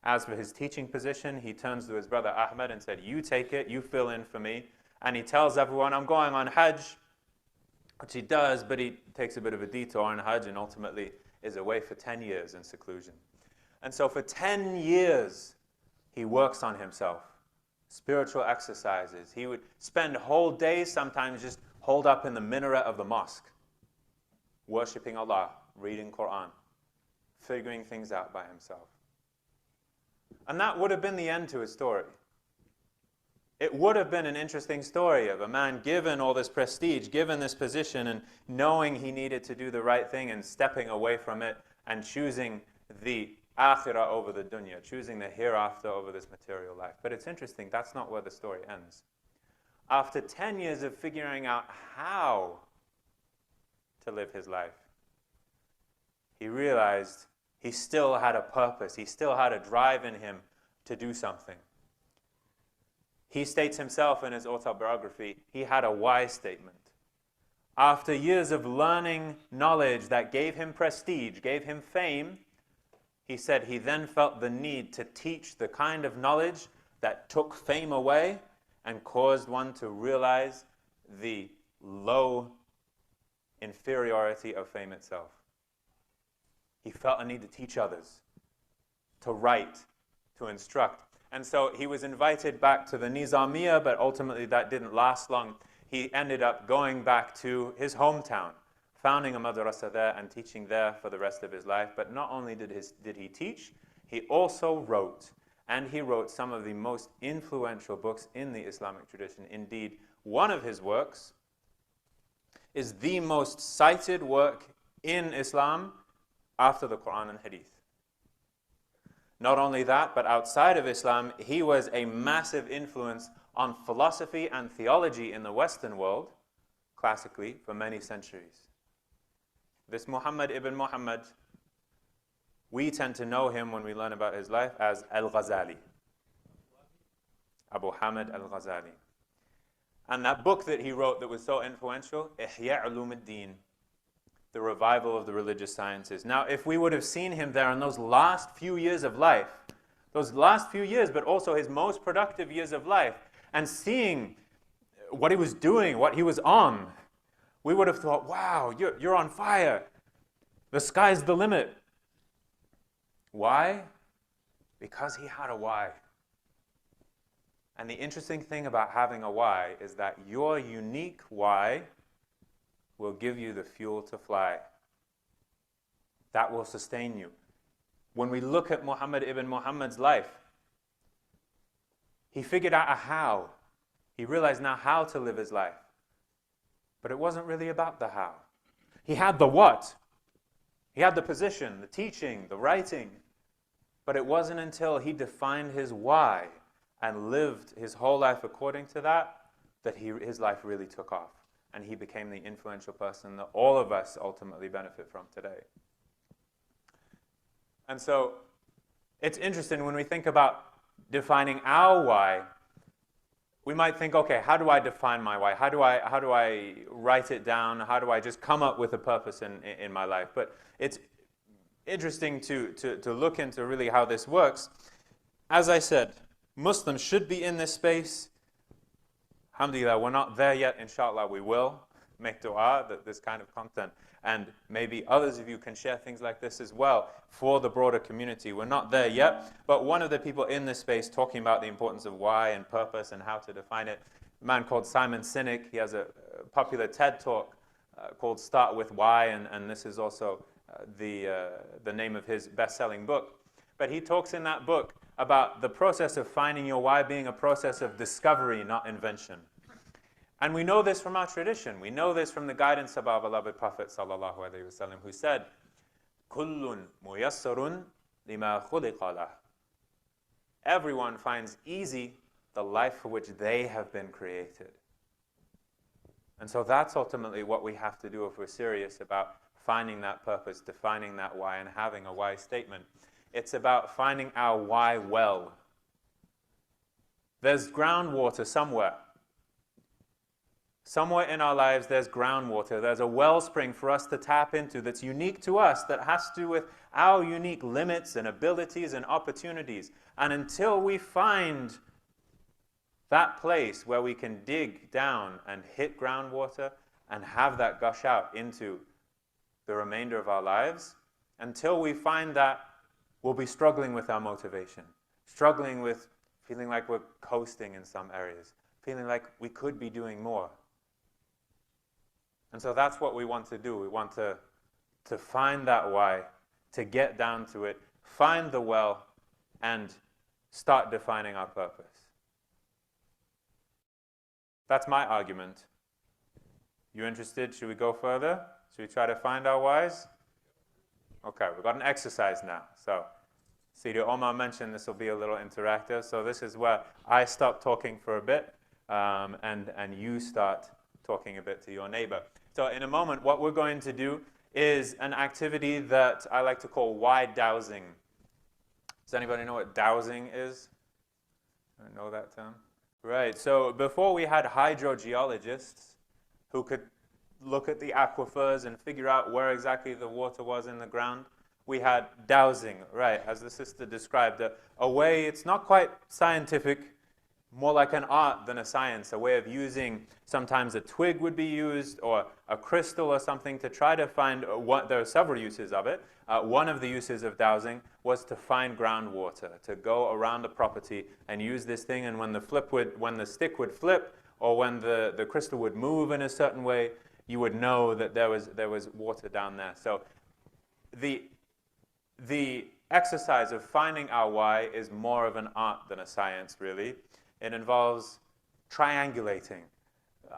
As for his teaching position, he turns to his brother Ahmed and said, you take it, you fill in for me. And he tells everyone, I'm going on Hajj, which he does, but he takes a bit of a detour on Hajj and ultimately is away for 10 years in seclusion. And so for 10 years, he works on himself. Spiritual exercises. He would spend whole days sometimes just holed up in the minaret of the mosque, worshipping Allah, reading Quran, figuring things out by himself. And that would have been the end to his story. It would have been an interesting story of a man given all this prestige, given this position, and knowing he needed to do the right thing and stepping away from it and choosing the akhirah over the dunya, choosing the hereafter over this material life. But it's interesting, that's not where the story ends. After 10 years of figuring out how to live his life, he realized he still had a purpose, he still had a drive in him to do something. He states himself in his autobiography, he had a why statement. After years of learning knowledge that gave him prestige, gave him fame, he said he then felt the need to teach the kind of knowledge that took fame away and caused one to realize the low inferiority of fame itself. He felt a need to teach others, to write, to instruct. And so he was invited back to the Nizamiya, but ultimately that didn't last long. He ended up going back to his hometown, founding a madrasa there and teaching there for the rest of his life. But not only did he teach, he also wrote. And he wrote some of the most influential books in the Islamic tradition. Indeed, one of his works is the most cited work in Islam after the Quran and Hadith. Not only that, but outside of Islam, he was a massive influence on philosophy and theology in the Western world, classically, for many centuries. This Muhammad ibn Muhammad, we tend to know him when we learn about his life as Al-Ghazali, Abu Hamid Al-Ghazali. And that book that he wrote that was so influential, Ihya Ulum ad-Din, the revival of the religious sciences. Now, if we would have seen him there in those last few years of life, those last few years, but also his most productive years of life, and seeing what he was doing, what he was on, we would have thought, wow, you're on fire. The sky's the limit. Why? Because he had a why. And the interesting thing about having a why is that your unique why will give you the fuel to fly. That will sustain you. When we look at Muhammad ibn Muhammad's life, he figured out a how. He realized now how to live his life. But it wasn't really about the how. He had the what. He had the position, the teaching, the writing. But it wasn't until he defined his why and lived his whole life according to that, that his life really took off. And he became the influential person that all of us ultimately benefit from today. And so it's interesting when we think about defining our why, we might think, okay, how do I define my why? How do I write it down? How do I just come up with a purpose in my life? But it's interesting to look into really how this works. As I said, Muslims should be in this space. Alhamdulillah, we're not there yet. Inshallah, we will. Make dua that this kind of content, and maybe others of you can share things like this as well for the broader community. We're not there yet, but one of the people in this space talking about the importance of why and purpose and how to define it, a man called Simon Sinek. He has a popular TED talk called Start With Why, and this is also the name of his best-selling book. But he talks in that book about the process of finding your why being a process of discovery, not invention. And we know this from our tradition. We know this from the guidance of our beloved Prophet ﷺ, who said, "Kullun muyassarun lima khuliqa lah." Everyone finds easy the life for which they have been created. And so that's ultimately what we have to do if we're serious about finding that purpose, defining that why, and having a why statement. It's about finding our why well. There's groundwater somewhere. Somewhere in our lives there's groundwater. There's a wellspring for us to tap into that's unique to us, that has to do with our unique limits and abilities and opportunities. And until we find that place where we can dig down and hit groundwater and have that gush out into the remainder of our lives, until we find that, we'll be struggling with our motivation, struggling with feeling like we're coasting in some areas, feeling like we could be doing more. And so that's what we want to do. We want to find that why, to get down to it, find the well, and start defining our purpose. That's my argument. You interested? Should we go further? Should we try to find our whys? Okay, we've got an exercise now. So, Sidi Omar mentioned this will be a little interactive. So this is where I stop talking for a bit, and you start talking a bit to your neighbor. So in a moment, what we're going to do is an activity that I like to call why dowsing. Does anybody know what dowsing is? I know that term. Right, so before we had hydrogeologists who could look at the aquifers and figure out where exactly the water was in the ground, we had dowsing, right, as the sister described, a way, it's not quite scientific, more like an art than a science, a way of using, sometimes a twig would be used, or a crystal or something to try to find, there are several uses of it. One of the uses of dowsing was to find groundwater, to go around the property and use this thing, and when the stick would flip, or when the crystal would move in a certain way, you would know that there was water down there. So the exercise of finding our why is more of an art than a science, really. It involves triangulating,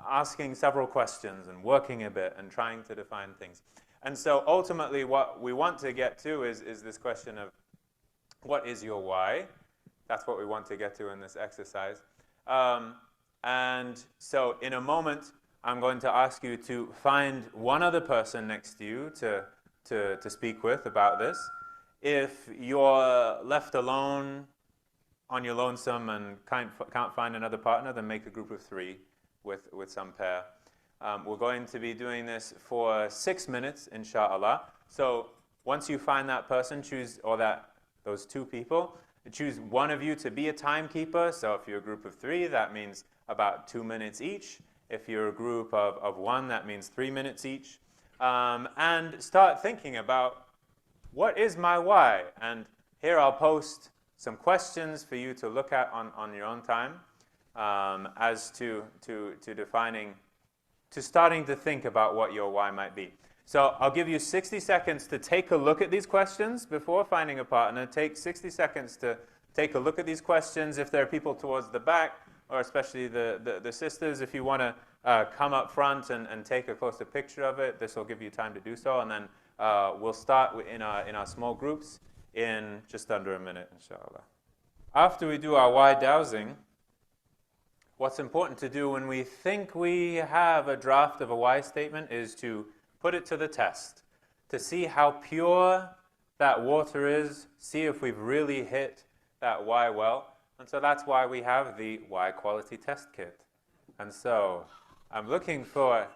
asking several questions and working a bit and trying to define things. And so ultimately what we want to get to is this question of what is your why? That's what we want to get to in this exercise. And so in a moment, I'm going to ask you to find one other person next to you to speak with about this. If you're left alone on your lonesome and can't find another partner, then make a group of 3 with some pair. We're going to be doing this for 6 minutes, inshallah. So once you find that person, those 2 people, choose one of you to be a timekeeper. So if you're a group of 3, that means about 2 minutes each. If you're a group of 1, that means 3 minutes each. And start thinking about, what is my why? And here I'll post some questions for you to look at on your own time, as to defining, to starting to think about what your why might be. So I'll give you 60 seconds to take a look at these questions before finding a partner. Take 60 seconds to take a look at these questions. If there are people towards the back, or especially the sisters, if you want to come up front and take a closer picture of it, this will give you time to do so. And then we'll start in our small groups in just under a minute, inshallah. After we do our why dowsing, what's important to do when we think we have a draft of a why statement is to put it to the test, to see how pure that water is, see if we've really hit that why well. And so that's why we have the why quality test kit. And so I'm looking for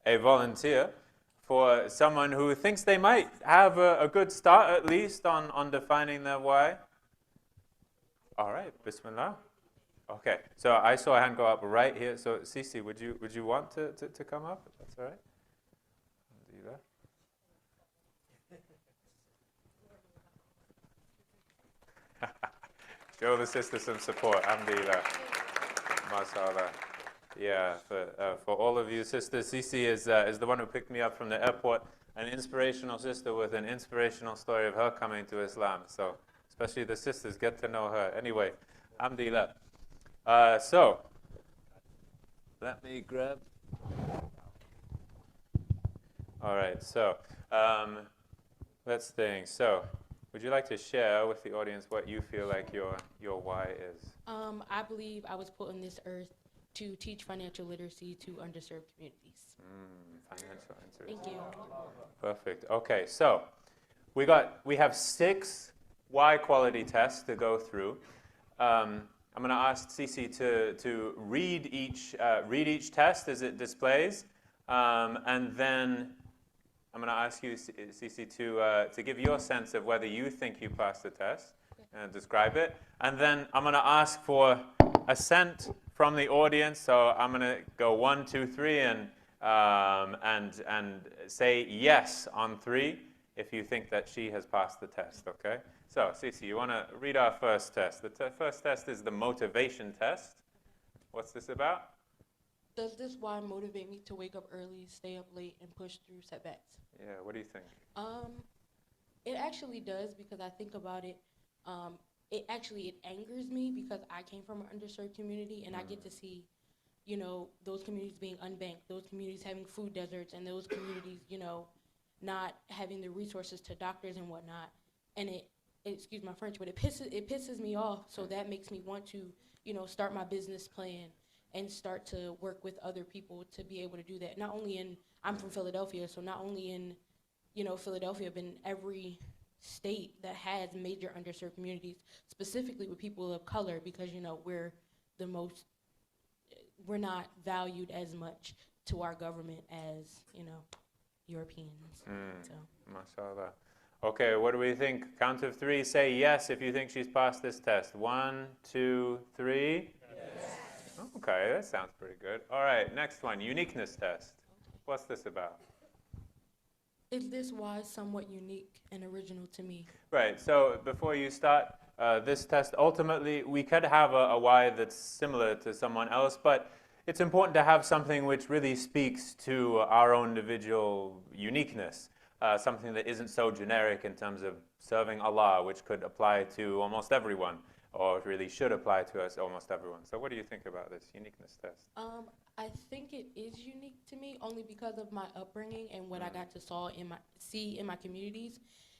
a volunteer, for someone who thinks they might have a good start at least on defining their why. All right, Bismillah. Okay, so I saw a hand go up right here. So Sisi, would you want to come up? That's all right. Do that. Show the sister some support. Alhamdulillah. MashaAllah. Yeah, for all of you sisters, Sisi is the one who picked me up from the airport, an inspirational sister with an inspirational story of her coming to Islam. So especially the sisters, get to know her. Anyway, alhamdulillah. So let me grab. All right, so let's think. So would you like to share with the audience what you feel like your why is? I believe I was put on this earth to teach financial literacy to underserved communities. Financial literacy. Thank you. Perfect. Okay, so we have 6 why quality tests to go through. I'm going to ask Cece to read each test as it displays, and then I'm going to ask you, Cece, to give your sense of whether you think you passed the test and describe it. And then I'm going to ask for assent from the audience. So I'm going to go 1, 2, 3, and say yes on 3 if you think that she has passed the test. Okay. So Cece, you want to read our first test? The first test is the motivation test. What's this about? Does this why motivate me to wake up early, stay up late, and push through setbacks? Yeah, what do you think? It actually does, because I think about it. It angers me because I came from an underserved community, and I get to see, those communities being unbanked, those communities having food deserts, and those communities, not having the resources to doctors and whatnot. And excuse my French, but it pisses me off. So that makes me want to, start my business plan and start to work with other people to be able to do that. I'm from Philadelphia, so not only in, Philadelphia, but in every state that has major underserved communities, specifically with people of color, because, we're not valued as much to our government as, Europeans. So. Mashallah. Okay, what do we think? Count of 3, say yes if you think she's passed this test. 1, 2, 3. Yes. Okay, that sounds pretty good. All right, next one, uniqueness test. What's this about? Is this why somewhat unique and original to me? Right, so before you start this test, ultimately we could have a why that's similar to someone else, but it's important to have something which really speaks to our own individual uniqueness. Something that isn't so generic in terms of serving Allah, which could apply to almost everyone, or really should apply to us almost everyone. So what do you think about this uniqueness test? I think it is unique to me only because of my upbringing and what I got to see in my communities,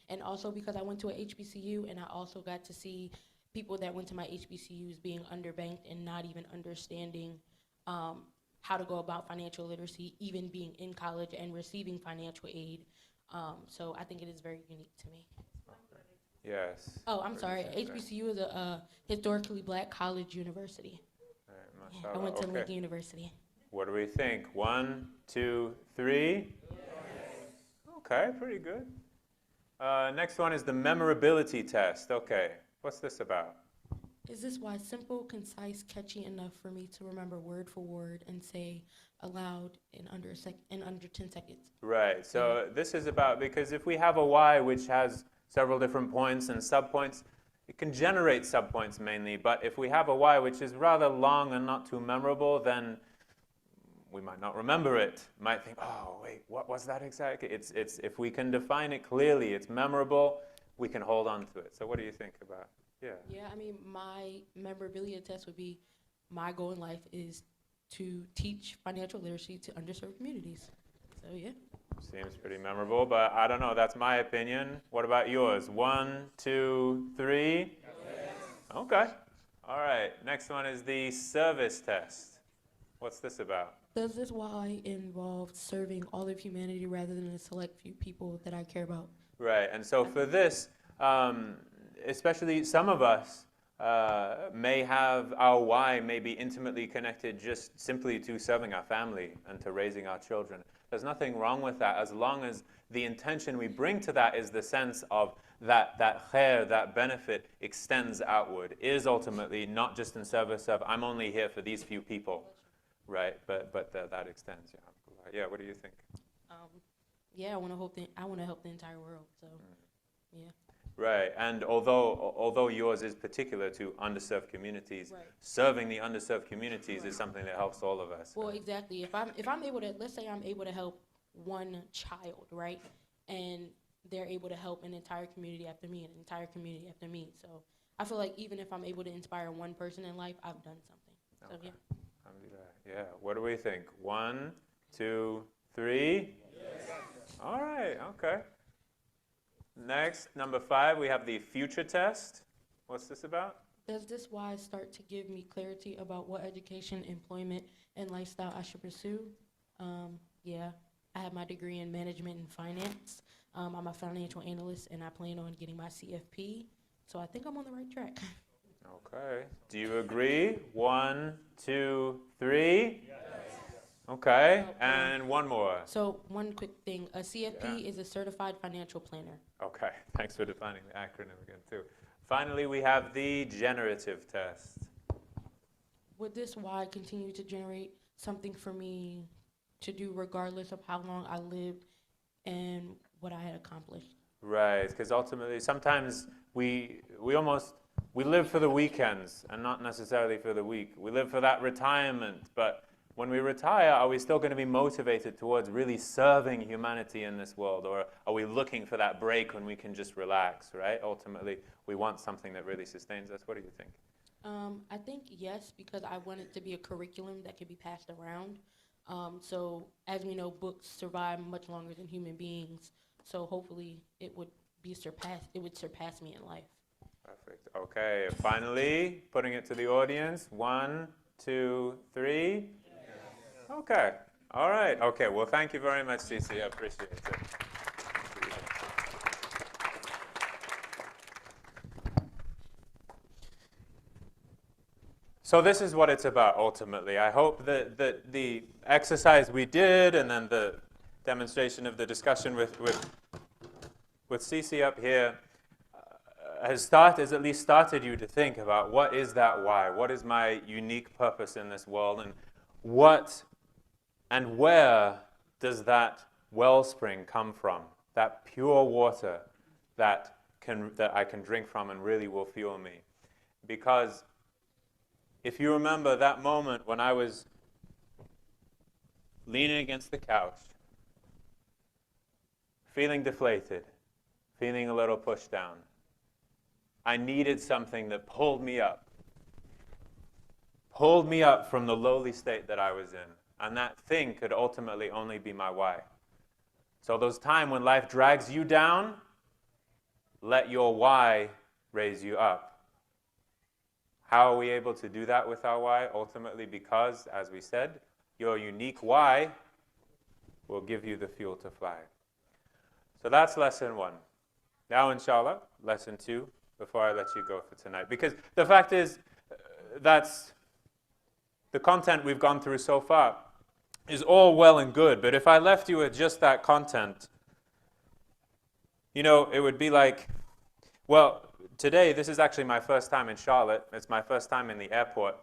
and also because I went to a HBCU and I also got to see people that went to my HBCUs being underbanked and not even understanding how to go about financial literacy, even being in college and receiving financial aid. So I think it is very unique to me. Yes. Oh, I'm sorry. HBCU is a historically black college university. Right, I went to okay. Lincoln University. What do we think? 1, 2, 3? Yes. Okay, pretty good. Next one is the memorability test. Okay, what's this about? Is this why simple, concise, catchy enough for me to remember word for word and say aloud in under 10 seconds? Right, so this is about, because if we have a why which has several different points and subpoints, it can generate subpoints mainly, but if we have a why which is rather long and not too memorable, then we might not remember it. Might think, oh, wait, what was that exactly? It's if we can define it clearly, it's memorable, we can hold on to it. So what do you think about? Yeah, I mean, my memorabilia test would be, my goal in life is to teach financial literacy to underserved communities. So, yeah. Seems pretty memorable, but I don't know. That's my opinion. What about yours? 1, 2, 3? Yes. Okay. All right. Next one is the service test. What's this about? Does this why involve serving all of humanity rather than a select few people that I care about? Right. And so for this, especially some of us may have our why may be intimately connected just simply to serving our family and to raising our children. There's nothing wrong with that as long as the intention we bring to that is the sense of that khair, that benefit extends outward, is ultimately not just in service of I'm only here for these few people, right? But that extends. Yeah. What do you think? Yeah, I want to help the entire world. So, yeah. Right, and although yours is particular to underserved communities, right, serving the underserved communities is something that helps all of us. Well, exactly. If I'm able to, let's say I'm able to help one child, right, and they're able to help an entire community after me, and an entire community after me. So I feel like even if I'm able to inspire one person in life, I've done something. Okay. So yeah. Yeah. What do we think? 1, 2, 3? Yes. All right. Okay. Next, number 5, we have the future test. What's this about? Does this why start to give me clarity about what education, employment, and lifestyle I should pursue? Yeah, I have my degree in management and finance. I'm a financial analyst, and I plan on getting my CFP. So I think I'm on the right track. Okay. Do you agree? 1, 2, 3. Okay. And one more. So one quick thing, a CFP Yeah. is a certified financial planner. Okay. Thanks for defining the acronym again, too. Finally, we have the generative test. Would this why continue to generate something for me to do regardless of how long I lived and what I had accomplished? Right, because ultimately sometimes we live for the weekends and not necessarily for the week. We live for that retirement, but when we retire, are we still going to be motivated towards really serving humanity in this world, or are we looking for that break when we can just relax, right? Ultimately, we want something that really sustains us. What do you think? I think yes, because I want it to be a curriculum that can be passed around. So as we know, books survive much longer than human beings. So hopefully it would surpass me in life. Perfect. Okay, finally, putting it to the audience. 1, 2, 3. Okay. All right. Okay. Well, thank you very much, Cece. I appreciate it. So this is what it's about, ultimately. I hope that the exercise we did and then the demonstration of the discussion with Cece up here has at least started you to think about what is that why? What is my unique purpose in this world? And what and where does that wellspring come from? That pure water that I can drink from and really will fuel me. Because if you remember that moment when I was leaning against the couch, feeling deflated, feeling a little pushed down, I needed something that pulled me up from the lowly state that I was in. And that thing could ultimately only be my why. So those times when life drags you down, let your why raise you up. How are we able to do that with our why? Ultimately because, as we said, your unique why will give you the fuel to fly. So that's lesson 1. Now, inshallah, lesson 2, before I let you go for tonight. Because the fact is, that's the content we've gone through so far is all well and good, but if I left you with just that content, it would be like, well, today, this is actually my first time in Charlotte. It's my first time in the airport.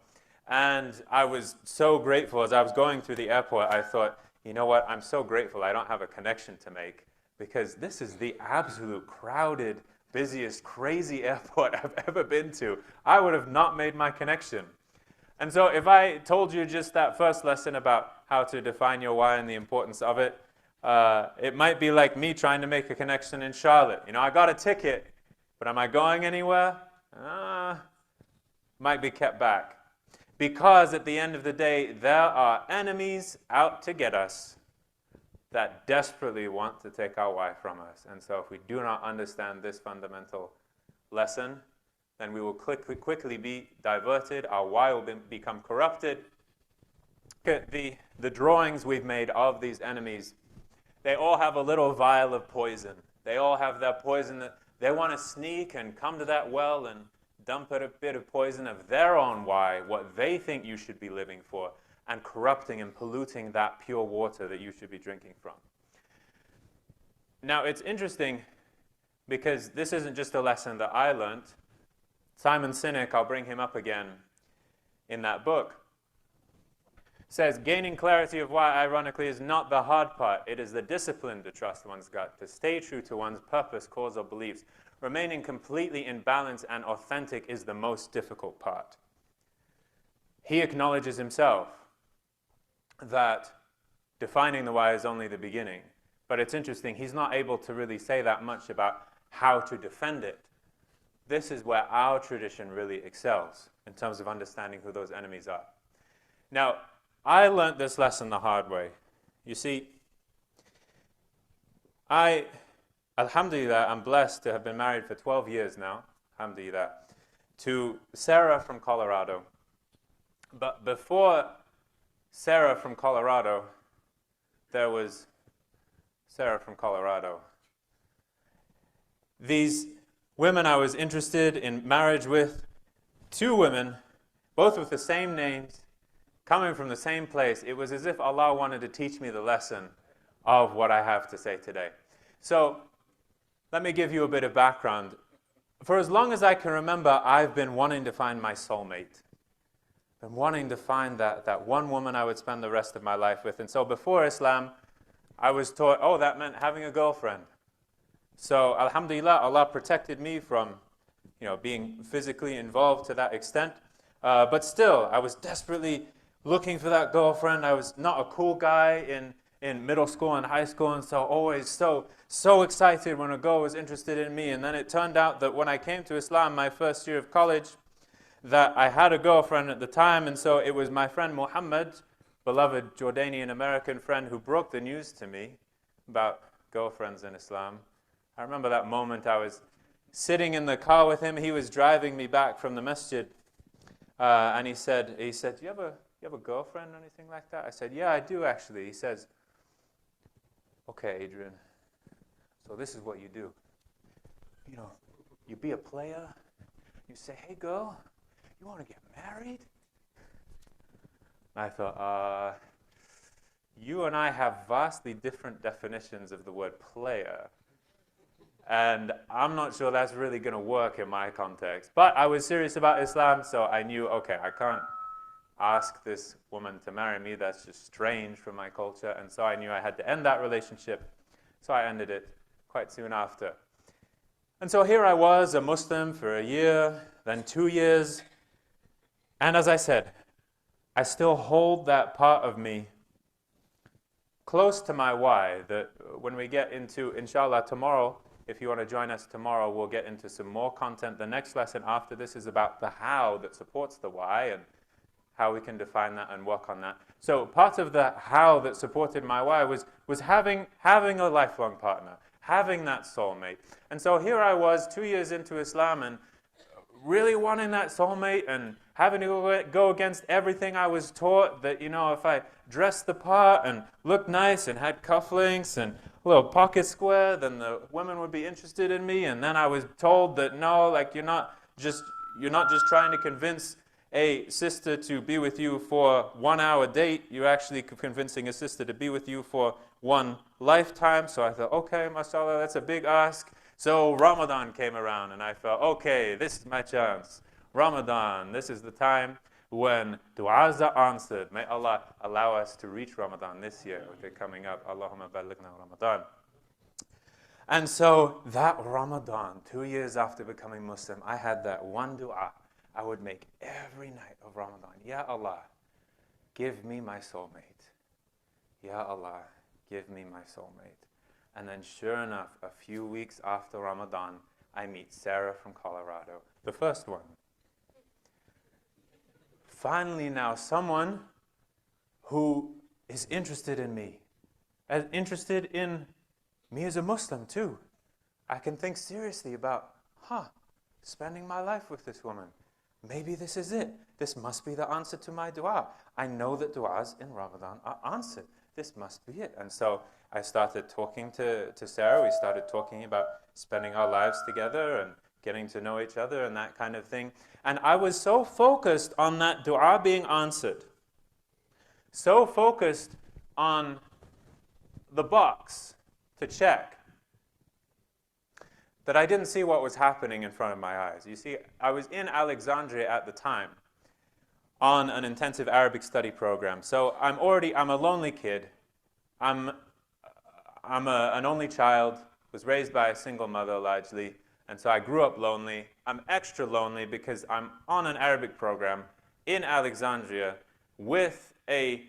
And I was so grateful as I was going through the airport. I thought, you know what? I'm so grateful I don't have a connection to make because this is the absolute crowded, busiest, crazy airport I've ever been to. I would have not made my connection. And so if I told you just that first lesson about how to define your why and the importance of it, it might be like me trying to make a connection in Charlotte. I got a ticket, but am I going anywhere? Might be kept back. Because at the end of the day, there are enemies out to get us that desperately want to take our why from us. And so if we do not understand this fundamental lesson, then we will quickly be diverted. Our why will become corrupted. Look at the drawings we've made of these enemies. They all have a little vial of poison. They all have that poison that they want to sneak and come to that well and dump a bit of poison of their own why, what they think you should be living for, and corrupting and polluting that pure water that you should be drinking from. Now, it's interesting because this isn't just a lesson that I learned. Simon Sinek, I'll bring him up again in that book, says gaining clarity of why, ironically, is not the hard part. It is the discipline to trust one's gut, to stay true to one's purpose, cause, or beliefs. Remaining completely in balance and authentic is the most difficult part. He acknowledges himself that defining the why is only the beginning. But it's interesting, he's not able to really say that much about how to defend it. This is where our tradition really excels in terms of understanding who those enemies are. Now, I learned this lesson the hard way. You see, alhamdulillah, I'm blessed to have been married for 12 years now, alhamdulillah, to Sarah from Colorado. But before Sarah from Colorado, there was Sarah from Colorado. These women I was interested in marriage with, two women, both with the same names, coming from the same place. It was as if Allah wanted to teach me the lesson of what I have to say today. So, let me give you a bit of background. For as long as I can remember, I've been wanting to find my soulmate. Been wanting to find that one woman I would spend the rest of my life with. And so before Islam, I was taught, oh, that meant having a girlfriend. So, alhamdulillah, Allah protected me from, being physically involved to that extent. But still, I was desperately looking for that girlfriend. I was not a cool guy in middle school and high school, and so always so excited when a girl was interested in me. And then it turned out that when I came to Islam, my first year of college, that I had a girlfriend at the time, and so it was my friend Muhammad, beloved Jordanian American friend, who broke the news to me about girlfriends in Islam. I remember that moment. I was sitting in the car with him. He was driving me back from the masjid, and he said, "Do you have a girlfriend or anything like that?" I said, "Yeah, I do actually." He says, "Okay, Adrian, so this is what you do. You be a player. You say, hey girl, you want to get married?" And I thought, you and I have vastly different definitions of the word player. And I'm not sure that's really going to work in my context. But I was serious about Islam, so I knew, okay, I can't ask this woman to marry me. That's just strange from my culture. And so I knew I had to end that relationship. So I ended it quite soon after. And so here I was, a Muslim for a year, then 2 years. And as I said, I still hold that part of me close to my why, that when we get into, inshallah, tomorrow, if you want to join us tomorrow, we'll get into some more content. The next lesson after this is about the how that supports the why and how we can define that and work on that. So part of the how that supported my why was having a lifelong partner, having that soulmate. And so here I was 2 years into Islam and really wanting that soulmate and having to go against everything I was taught, that, if I dressed the part and looked nice and had cufflinks and a little pocket square, then the women would be interested in me. And then I was told that no, you're not just trying to convince a sister to be with you for 1 hour date, you're actually convincing a sister to be with you for one lifetime. So I thought, okay, mashallah, that's a big ask. So Ramadan came around and I felt, okay, this is my chance. Ramadan, this is the time when du'as are answered. May Allah allow us to reach Ramadan this year with it coming up. Allahumma balighna Ramadan. And so that Ramadan, 2 years after becoming Muslim, I had that one dua I would make every night of Ramadan. Ya Allah, give me my soulmate. Ya Allah, give me my soulmate. And then sure enough, a few weeks after Ramadan, I meet Sarah from Colorado, the first one. Finally now, someone who is interested in me, interested in me as a Muslim too. I can think seriously about, spending my life with this woman. Maybe this is it. This must be the answer to my dua. I know that duas in Ramadan are answered. This must be it. And so I started talking to Sarah. We started talking about spending our lives together and getting to know each other and that kind of thing. And I was so focused on that dua being answered, so focused on the box to check, that I didn't see what was happening in front of my eyes. You see, I was in Alexandria at the time on an intensive Arabic study program. So I'm a lonely kid. I'm an only child, was raised by a single mother largely, and so I grew up lonely. I'm extra lonely because I'm on an Arabic program in Alexandria with a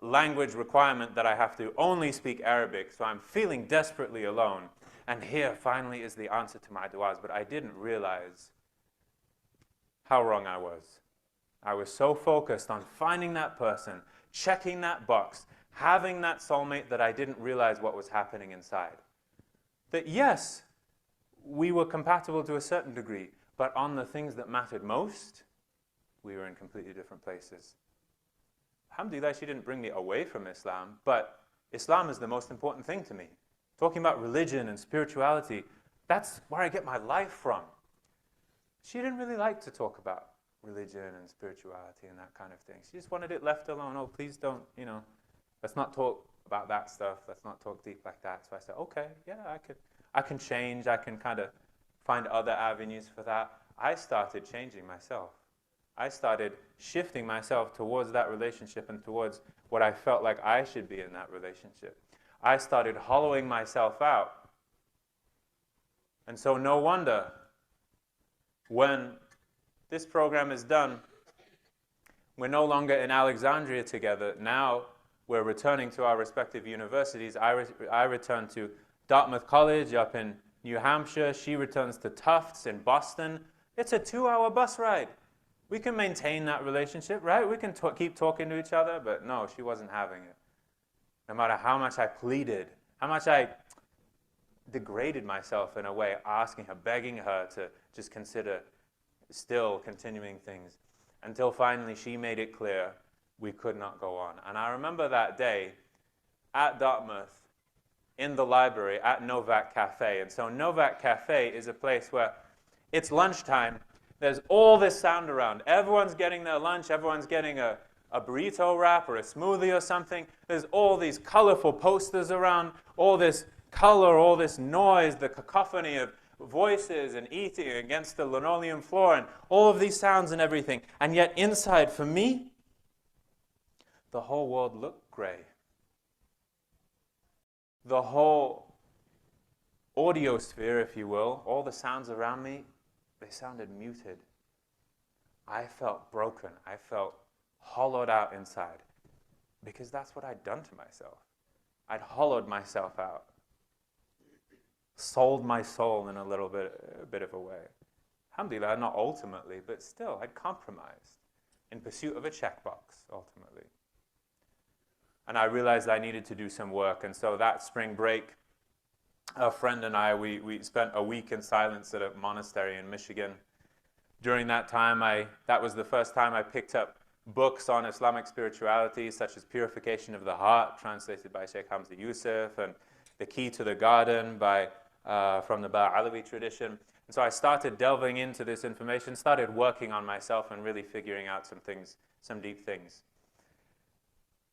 language requirement that I have to only speak Arabic, so I'm feeling desperately alone. And here finally is the answer to my duas, but I didn't realize how wrong I was. I was so focused on finding that person, checking that box, having that soulmate, that I didn't realize what was happening inside. That yes, we were compatible to a certain degree, but on the things that mattered most, we were in completely different places. Alhamdulillah, she didn't bring me away from Islam, but Islam is the most important thing to me. Talking about religion and spirituality, that's where I get my life from. She didn't really like to talk about religion and spirituality and that kind of thing. She just wanted it left alone. Oh, please don't, let's not talk about that stuff. Let's not talk deep like that. So I said, okay, yeah, I can change. I can kind of find other avenues for that. I started changing myself. I started shifting myself towards that relationship and towards what I felt like I should be in that relationship. I started hollowing myself out. And so no wonder when this program is done, we're no longer in Alexandria together. Now we're returning to our respective universities. I return to Dartmouth College up in New Hampshire. She returns to Tufts in Boston. It's a 2-hour bus ride. We can maintain that relationship, right? We can keep talking to each other, but no, she wasn't having it. No matter how much I pleaded, how much I degraded myself in a way, asking her, begging her to just consider still continuing things, until finally she made it clear we could not go on. And I remember that day at Dartmouth, in the library at Novak Cafe. And so Novak Cafe is a place where it's lunchtime. There's all this sound around. Everyone's getting their lunch. Everyone's getting a burrito wrap or a smoothie or something. There's all these colorful posters around, all this color, all this noise, the cacophony of voices and eating against the linoleum floor and all of these sounds and everything. And yet inside, for me, the whole world looked gray. The whole audiosphere, if you will, all the sounds around me, they sounded muted. I felt broken. I felt hollowed out inside because that's what I'd done to myself. I'd hollowed myself out, sold my soul in a bit of a way. Alhamdulillah, not ultimately, but still, I'd compromised in pursuit of a checkbox, ultimately. And I realized I needed to do some work, and so that spring break, a friend and I, we spent a week in silence at a monastery in Michigan. During that time, that was the first time I picked up books on Islamic spirituality, such as Purification of the Heart, translated by Sheikh Hamza Yusuf, and The Key to the Garden from the Ba'alawi tradition. And so I started delving into this information, started working on myself and really figuring out some things, some deep things.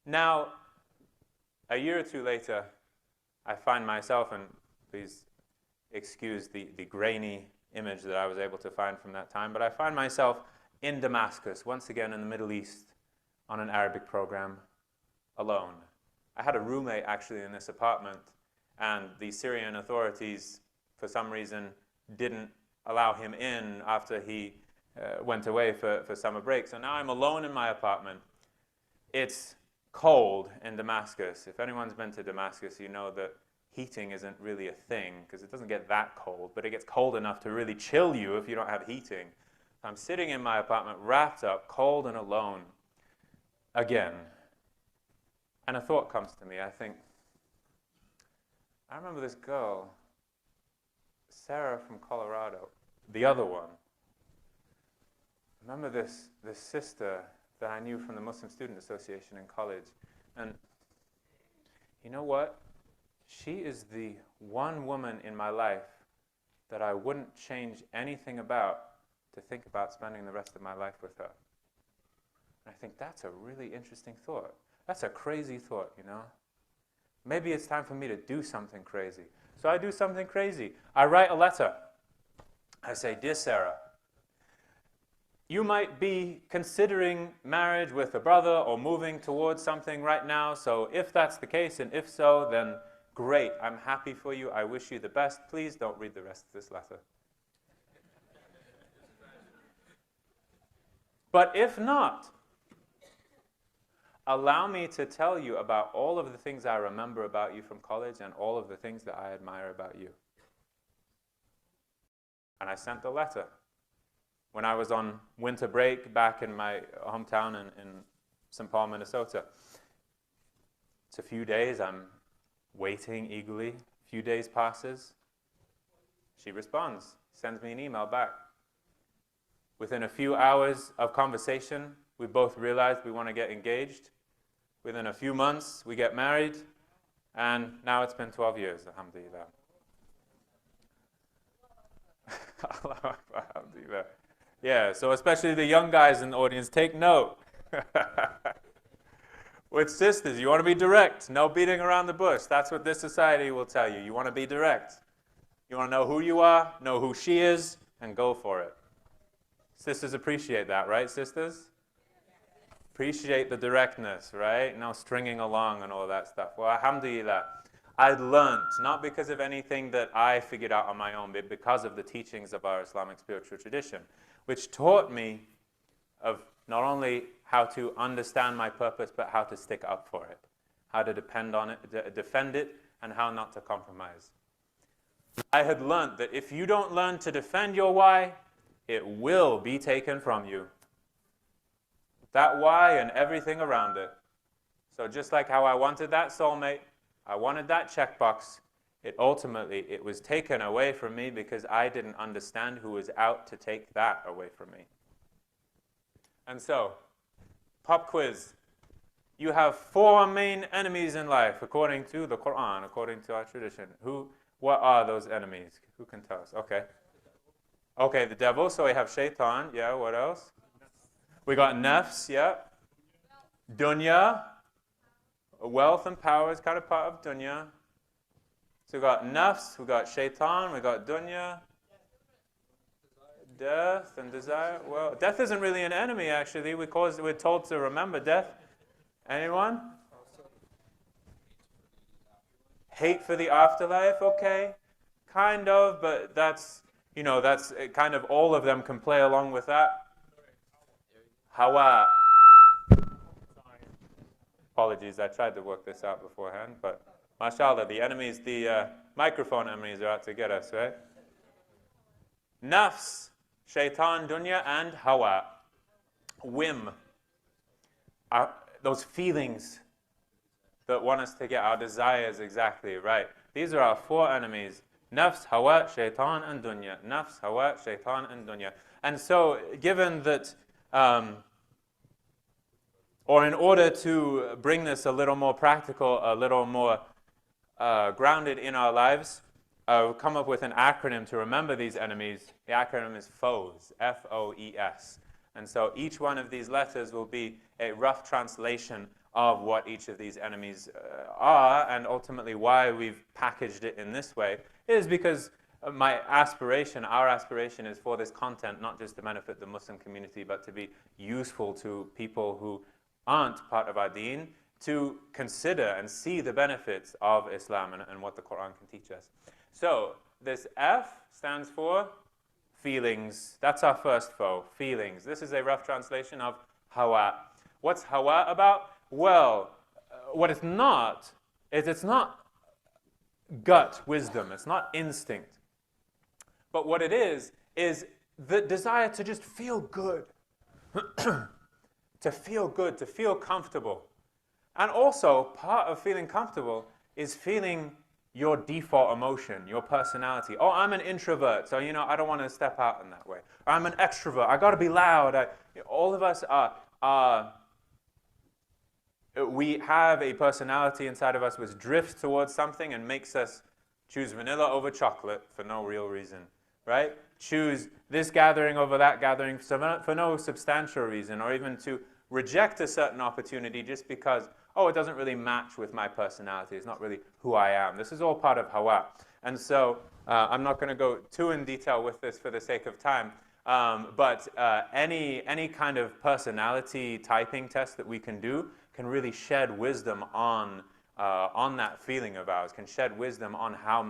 Now, a year or two later, I find myself, and please excuse the grainy image that I was able to find from that time, but I find myself in Damascus, once again in the Middle East, on an Arabic program, alone. I had a roommate actually in this apartment, and the Syrian authorities, for some reason, didn't allow him in after he went away for summer break. So now I'm alone in my apartment. It's cold in Damascus. If anyone's been to Damascus, you know that heating isn't really a thing, because it doesn't get that cold, but it gets cold enough to really chill you if you don't have heating. I'm sitting in my apartment, wrapped up, cold and alone, again. And a thought comes to me. I think, I remember this girl, Sarah from Colorado, the other one. I remember this sister that I knew from the Muslim Student Association in college. And you know what? She is the one woman in my life that I wouldn't change anything about to think about spending the rest of my life with her. And I think that's a really interesting thought. That's a crazy thought, you know? Maybe it's time for me to do something crazy. So I do something crazy. I write a letter. I say, "Dear Sarah, you might be considering marriage with a brother or moving towards something right now. So if that's the case, and if so, then great. I'm happy for you. I wish you the best. Please don't read the rest of this letter. But if not, allow me to tell you about all of the things I remember about you from college and all of the things that I admire about you." And I sent the letter. When I was on winter break back in my hometown in St. Paul, Minnesota. It's a few days, I'm waiting eagerly. A few days passes. She responds, sends me an email back. Within a few hours of conversation, we both realized we want to get engaged. Within a few months, we get married. And now it's been 12 years, alhamdulillah. Alhamdulillah. Yeah, so especially the young guys in the audience, take note. With sisters, you want to be direct, no beating around the bush. That's what this society will tell you. You want to be direct. You want to know who you are, know who she is, and go for it. Sisters appreciate that, right, sisters? Appreciate the directness, right? No stringing along and all of that stuff. Well, alhamdulillah, I learned, not because of anything that I figured out on my own, but because of the teachings of our Islamic spiritual tradition, which taught me of not only how to understand my purpose, but how to stick up for it, how to depend on it, defend it, and how not to compromise. I had learned that if you don't learn to defend your why, it will be taken from you. That why and everything around it. So just like how I wanted that soulmate, I wanted that checkbox, it was taken away from me because I didn't understand who was out to take that away from me. And so, pop quiz. You have 4 main enemies in life, according to the Quran, according to our tradition. What are those enemies? Who can tell us? Okay. Okay, the devil. So we have shaitan. Yeah, what else? We got nafs, yeah. Dunya. Wealth and power is kind of part of dunya. So we got nafs, we got shaitan, we got dunya. Death and desire. Well, death isn't really an enemy, actually. We're told to remember death. Anyone? Hate for the afterlife, okay. Kind of, but that's kind of all of them can play along with that. Hawa. Apologies, I tried to work this out beforehand, but mashallah, the microphone enemies are out to get us, right? Nafs, shaitan, dunya, and hawa. Whim. Those feelings that want us to get our desires, exactly, right. These are our 4 enemies. Nafs, hawa, shaitan, and dunya. Nafs, hawa, shaitan, and dunya. And so, given that, or in order to bring this a little more practical, a little more grounded in our lives, I've come up with an acronym to remember these enemies. The acronym is FOES, F-O-E-S. And so each one of these letters will be a rough translation of what each of these enemies are, and ultimately why we've packaged it in this way is because our aspiration is for this content not just to benefit the Muslim community, but to be useful to people who aren't part of our deen, to consider and see the benefits of Islam and what the Quran can teach us. So this F stands for feelings. That's our first foe, feelings. This is a rough translation of hawa. What's hawa about? Well, what it's not is it's not gut wisdom. It's not instinct. But what it is the desire to just feel good. To feel good, to feel comfortable. And also, part of feeling comfortable is feeling your default emotion, your personality. Oh, I'm an introvert, so I don't want to step out in that way. Or I'm an extrovert, I got to be loud. All of us we have a personality inside of us which drifts towards something and makes us choose vanilla over chocolate for no real reason, right? Choose this gathering over that gathering for no substantial reason, or even to reject a certain opportunity just because, it doesn't really match with my personality. It's not really who I am. This is all part of hawa. And so I'm not going to go too in detail with this for the sake of time, but any kind of personality typing test that we can do can really shed wisdom on that feeling of ours, can shed wisdom on how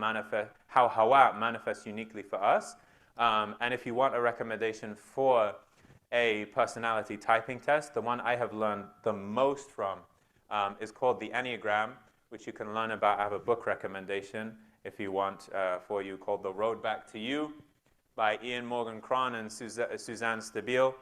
hawa manifests uniquely for us. And if you want a recommendation for a personality typing test, the one I have learned the most from is called the Enneagram, which you can learn about. I have a book recommendation if you want for you called The Road Back to You by Ian Morgan Cron and Suzanne Stabile,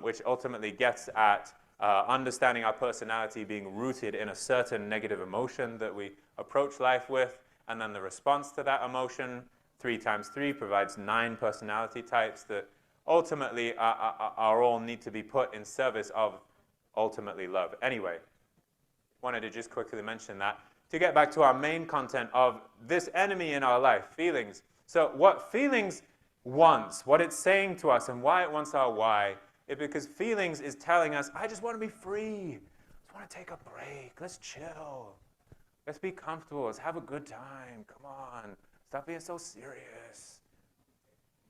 which ultimately gets at understanding our personality being rooted in a certain negative emotion that we approach life with, and then the response to that emotion. 3 times 3 provides 9 personality types that ultimately are all need to be put in service of ultimately love. Anyway, wanted to just quickly mention that to get back to our main content of this enemy in our life, feelings. So what feelings wants, what it's saying to us and why it wants our why, is because feelings is telling us, I just want to be free. I just want to take a break. Let's chill. Let's be comfortable. Let's have a good time. Come on. Stop being so serious.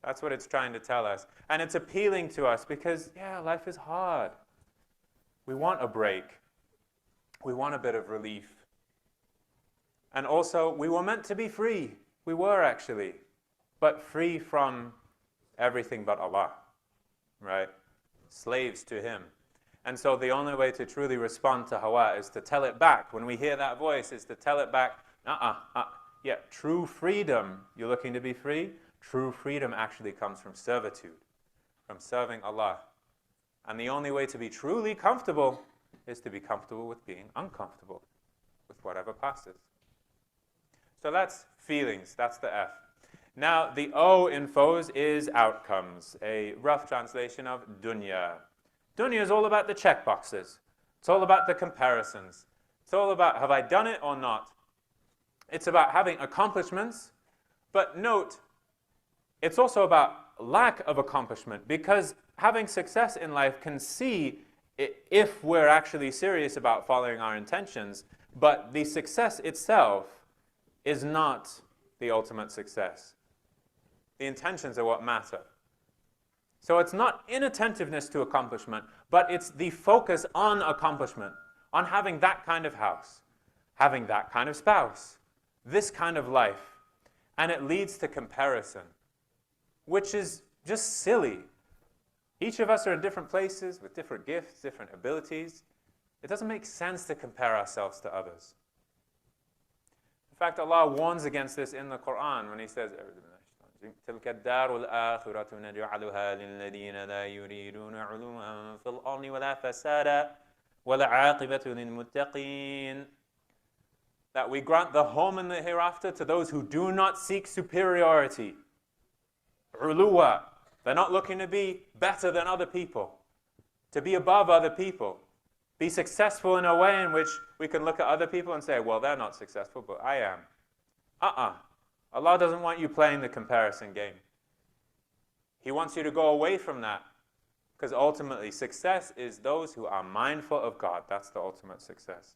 That's what it's trying to tell us. And it's appealing to us because, yeah, life is hard. We want a break. We want a bit of relief. And also, we were meant to be free. We were actually. But free from everything but Allah. Right? Slaves to Him. And so the only way to truly respond to hawa is to tell it back. When we hear that voice, is to tell it back, yeah, true freedom, you're looking to be free? True freedom actually comes from servitude, from serving Allah. And the only way to be truly comfortable is to be comfortable with being uncomfortable, with whatever passes. So that's feelings, that's the F. Now, the O in foes is outcomes, a rough translation of dunya. Dunya is all about the check boxes. It's all about the comparisons. It's all about, have I done it or not? It's about having accomplishments, but note, it's also about lack of accomplishment, because having success in life can see if we're actually serious about following our intentions, but the success itself is not the ultimate success. The intentions are what matter. So it's not inattentiveness to accomplishment, but it's the focus on accomplishment, on having that kind of house, having that kind of spouse, this kind of life. And it leads to comparison, which is just silly. Each of us are in different places with different gifts, different abilities. It doesn't make sense to compare ourselves to others. In fact, Allah warns against this in the Quran when He says, تلك الدار الآخرة نجعلها للذين لا يريدون علوا في الأرض ولا فسادا والعاقبة للمتقين. That we grant the home in the hereafter to those who do not seek superiority. Uluwa. They're not looking to be better than other people, to be above other people, be successful in a way in which we can look at other people and say, well, they're not successful, but I am. Allah doesn't want you playing the comparison game. He wants you to go away from that, because ultimately success is those who are mindful of God. That's the ultimate success.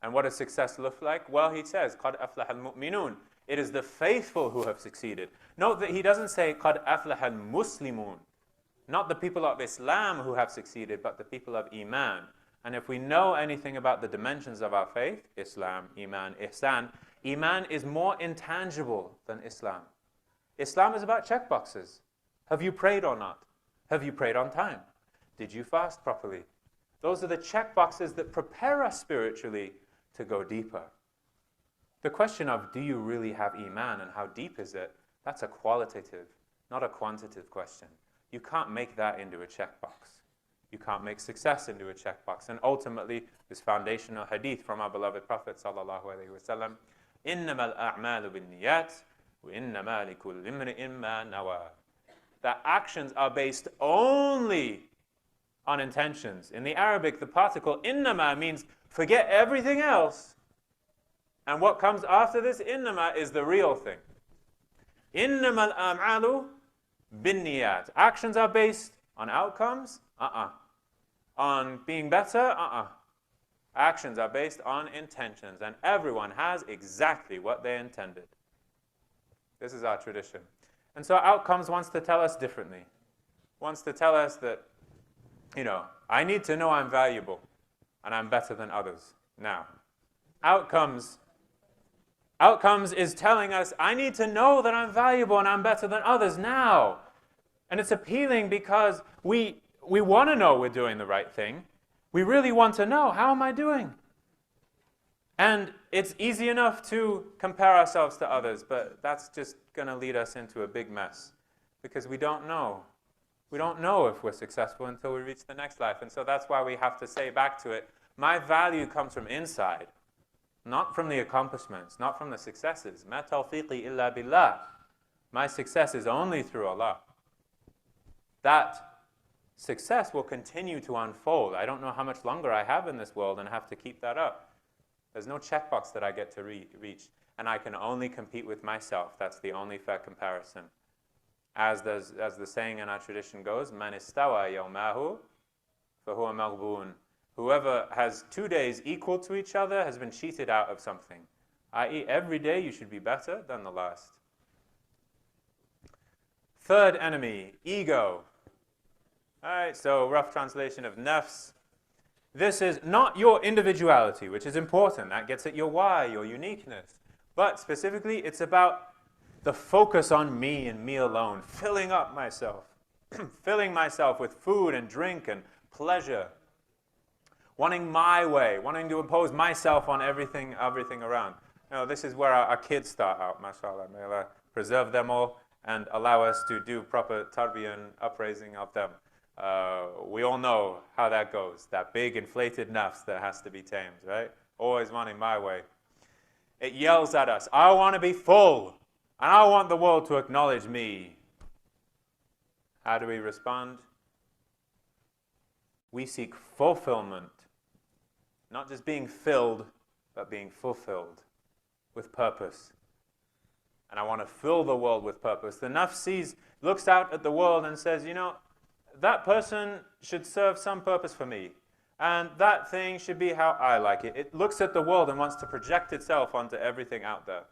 And what does success look like? Well, He says, قَدْ أَفْلَحَ الْمُؤْمِنُونَ. It is the faithful who have succeeded. Note that He doesn't say, قَدْ أَفْلَحَ الْمُسْلِمُونَ. Not the people of Islam who have succeeded, but the people of Iman. And if we know anything about the dimensions of our faith, Islam, Iman, Ihsan, Iman is more intangible than Islam. Islam is about checkboxes. Have you prayed or not? Have you prayed on time? Did you fast properly? Those are the checkboxes that prepare us spiritually to go deeper. The question of, do you really have Iman and how deep is it? That's a qualitative, not a quantitative question. You can't make that into a checkbox. You can't make success into a checkbox. And ultimately, this foundational hadith from our beloved Prophet sallallahu alaihi wasallam, إِنَّمَا الْأَعْمَالُ بِالنِّيَّاتِ وَإِنَّمَا لِكُلِّ امْرِئٍ مَّا نَوَىٰ. That actions are based only on intentions. In the Arabic, the particle innama means forget everything else. And what comes after this innama is the real thing. إِنَّمَا الْأَعْمَالُ بِالنِّيَّاتِ. Actions are based on outcomes? On being better? Actions are based on intentions, and everyone has exactly what they intended. This is our tradition. And so outcomes wants to tell us differently. Wants to tell us that, I need to know I'm valuable and I'm better than others. Now, outcomes is telling us I need to know that I'm valuable and I'm better than others now. And it's appealing because we want to know we're doing the right thing. We really want to know, how am I doing? And it's easy enough to compare ourselves to others, but that's just going to lead us into a big mess because we don't know. We don't know if we're successful until we reach the next life. And so that's why we have to say back to it, my value comes from inside, not from the accomplishments, not from the successes. مَا تَوْفِيقِي إِلَّا بِاللَّهِ. My success is only through Allah. That success will continue to unfold. I don't know how much longer I have in this world and have to keep that up. There's no checkbox that I get to reach. and I can only compete with myself. That's the only fair comparison. As the saying in our tradition goes, "Man istawa yawmahu fahuwa maghbun." Whoever has 2 days equal to each other has been cheated out of something. I.e., every day you should be better than the last. Third enemy, ego. All right, so rough translation of nafs. This is not your individuality, which is important. That gets at your why, your uniqueness. But specifically, it's about the focus on me and me alone, filling up myself, filling myself with food and drink and pleasure, wanting my way, wanting to impose myself on everything around. You know, this is where our kids start out, mashallah. May Allah preserve them all and allow us to do proper tarbiyah and upraising of them. We all know how that goes, that big inflated nafs that has to be tamed, right? Always wanting my way. It yells at us, I want to be full, and I want the world to acknowledge me. How do we respond? We seek fulfillment, not just being filled, but being fulfilled with purpose. And I want to fill the world with purpose. The nafs looks out at the world and says, you know, that person should serve some purpose for me. And that thing should be how I like it. It looks at the world and wants to project itself onto everything out there.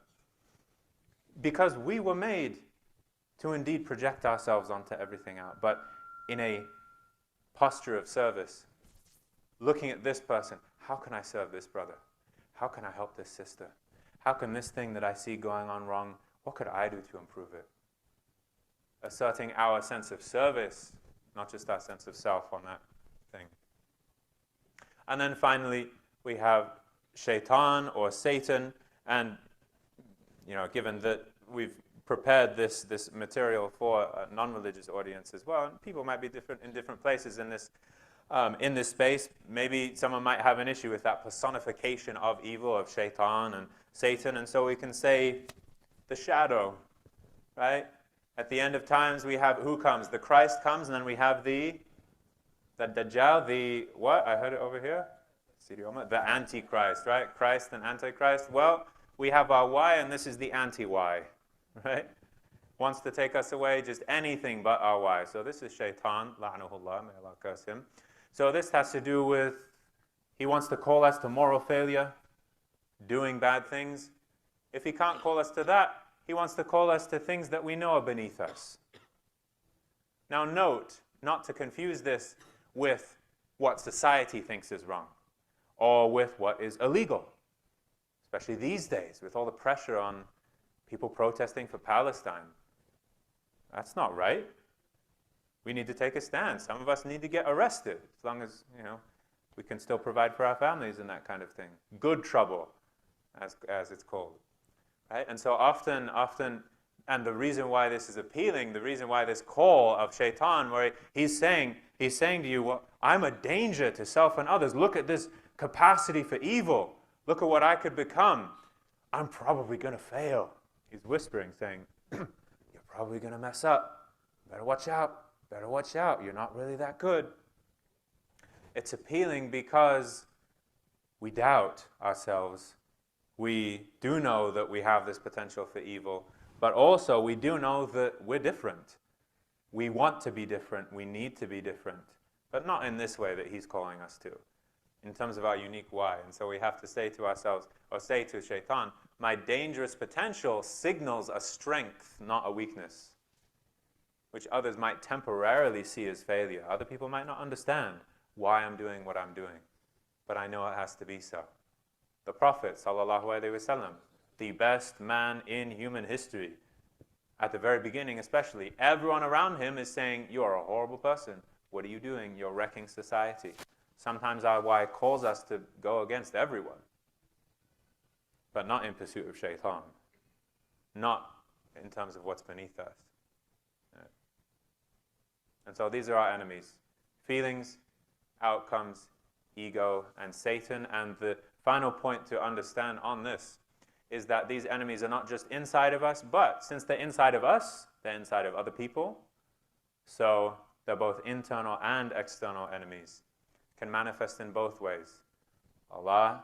Because we were made to indeed project ourselves onto everything out, but in a posture of service. Looking at this person, how can I serve this brother? How can I help this sister? How can this thing that I see going on wrong, what could I do to improve it? Asserting our sense of service, not just our sense of self on that thing. And then finally, we have shaitan or Satan, and you know, given that we've prepared this material for a non-religious audience as well, and people might be different in different places in this space. Maybe someone might have an issue with that personification of evil, of shaitan and Satan, and so we can say the shadow, right? At the end of times, we have who comes? The Christ comes, and then we have the Dajjal, the what? I heard it over here. The Antichrist, right? Christ and Antichrist. Well, we have our Y, and this is the anti-Y, right? Wants to take us away, just anything but our Y. So this is Shaitan, la'anahullah, may Allah curse him. So this has to do with, he wants to call us to moral failure, doing bad things. If he can't call us to that, he wants to call us to things that we know are beneath us. Now note, not to confuse this with what society thinks is wrong, or with what is illegal, especially these days with all the pressure on people protesting for Palestine. That's not right. We need to take a stand. Some of us need to get arrested, as long as, you know, we can still provide for our families and that kind of thing. Good trouble, as it's called. Right? And so often, and the reason why this is appealing, the reason why this call of shaitan, where he's saying to you, well, I'm a danger to self and others. Look at this capacity for evil. Look at what I could become. I'm probably going to fail. He's whispering, saying, you're probably going to mess up. Better watch out. Better watch out. You're not really that good. It's appealing because we doubt ourselves. We do know that we have this potential for evil, but also we do know that we're different. We want to be different. We need to be different, but not in this way that he's calling us to, in terms of our unique why. And so we have to say to ourselves, or say to shaitan, my dangerous potential signals a strength, not a weakness, which others might temporarily see as failure. Other people might not understand why I'm doing what I'm doing, but I know it has to be so. The Prophet, sallallahu alaihi wasallam, the best man in human history, at the very beginning especially, everyone around him is saying, you are a horrible person. What are you doing? You're wrecking society. Sometimes our why calls us to go against everyone, but not in pursuit of shaitan, not in terms of what's beneath us. And so these are our enemies: feelings, outcomes, ego, and Satan. And the final point to understand on this is that these enemies are not just inside of us, but since they're inside of us, they're inside of other people. So they're both internal and external enemies. Can manifest in both ways. Allah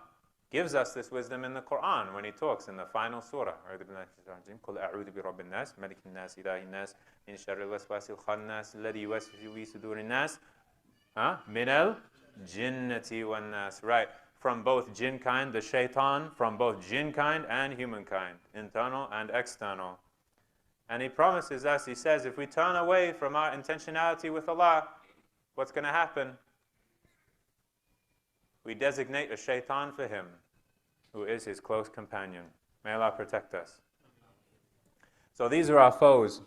gives us this wisdom in the Quran when he talks in the final surah. قُلْ أَعُوذُ بِرَبِّ النَّاسِ مَلِكِ النَّاسِ إِلَهِ النَّاسِ مِنْ شَرِّ الْوَسْوَاسِ الْخَنَّاسِ الَّذِي يُوَسْوِسُ فِي صُدُورِ النَّاسِ مِنَ الْجِنَّةِ وَالنَّاسِ. Right, from both jinn kind, the shaitan, from both jinn kind and human kind, internal and external. And he promises us, he says, if we turn away from our intentionality with Allah, what's going to happen? We designate a shaitan for him, who is his close companion. May Allah protect us. So these are our foes.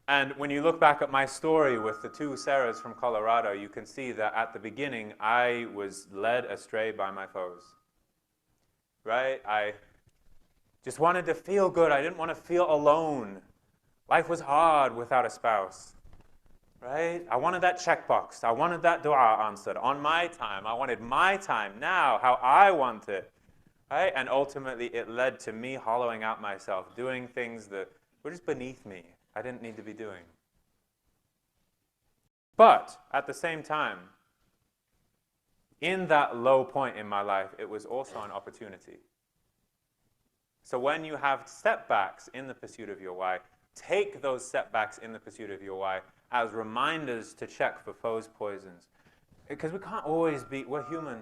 And when you look back at my story with the two Sarahs from Colorado, you can see that at the beginning, I was led astray by my foes. Right? I just wanted to feel good. I didn't want to feel alone. Life was hard without a spouse. Right? I wanted that checkbox. I wanted that dua answered on my time. I wanted my time now, how I want it. Right? And ultimately, it led to me hollowing out myself, doing things that were just beneath me. I didn't need to be doing. But at the same time, in that low point in my life, it was also an opportunity. So when you have setbacks in the pursuit of your why, take those setbacks in the pursuit of your why as reminders to check for foes' poisons. Because we can't always be, we're human,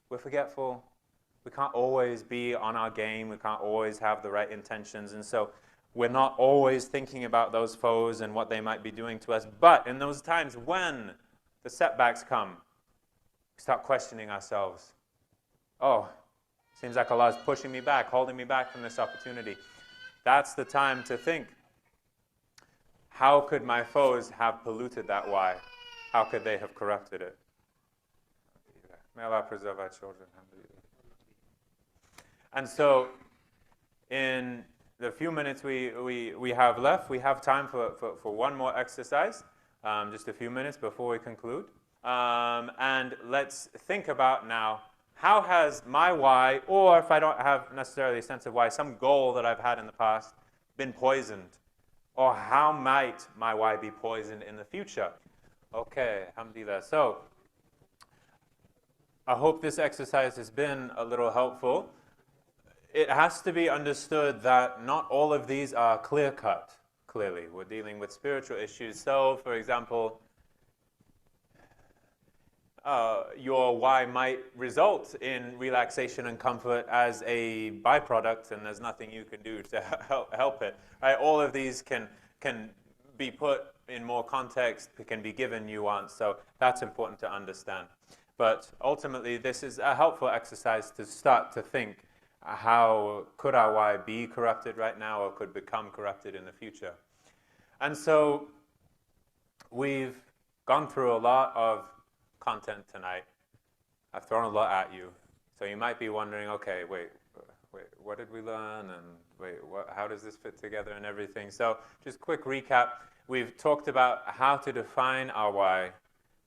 we're forgetful, we can't always be on our game, we can't always have the right intentions, and so we're not always thinking about those foes and what they might be doing to us. But in those times when the setbacks come, we start questioning ourselves. Oh, seems like Allah is pushing me back, holding me back from this opportunity. That's the time to think, how could my foes have polluted that why? How could they have corrupted it? May Allah preserve our children. And so, in the few minutes we have left, we have time for one more exercise, just a few minutes before we conclude. And let's think about now, how has my why, or if I don't have necessarily a sense of why, some goal that I've had in the past been poisoned? Or how might my why be poisoned in the future? Okay, alhamdulillah. So, I hope this exercise has been a little helpful. It has to be understood that not all of these are clear-cut, clearly. We're dealing with spiritual issues. So, for example, your why might result in relaxation and comfort as a byproduct, and there's nothing you can do to help it. Right? All of these can be put in more context, can be given nuance, so that's important to understand. But ultimately, this is a helpful exercise to start to think, how could our why be corrupted right now or could become corrupted in the future? And so we've gone through a lot of content tonight. I've thrown a lot at you. So you might be wondering, okay, wait, what did we learn? And how does this fit together and everything? So just quick recap. We've talked about how to define our why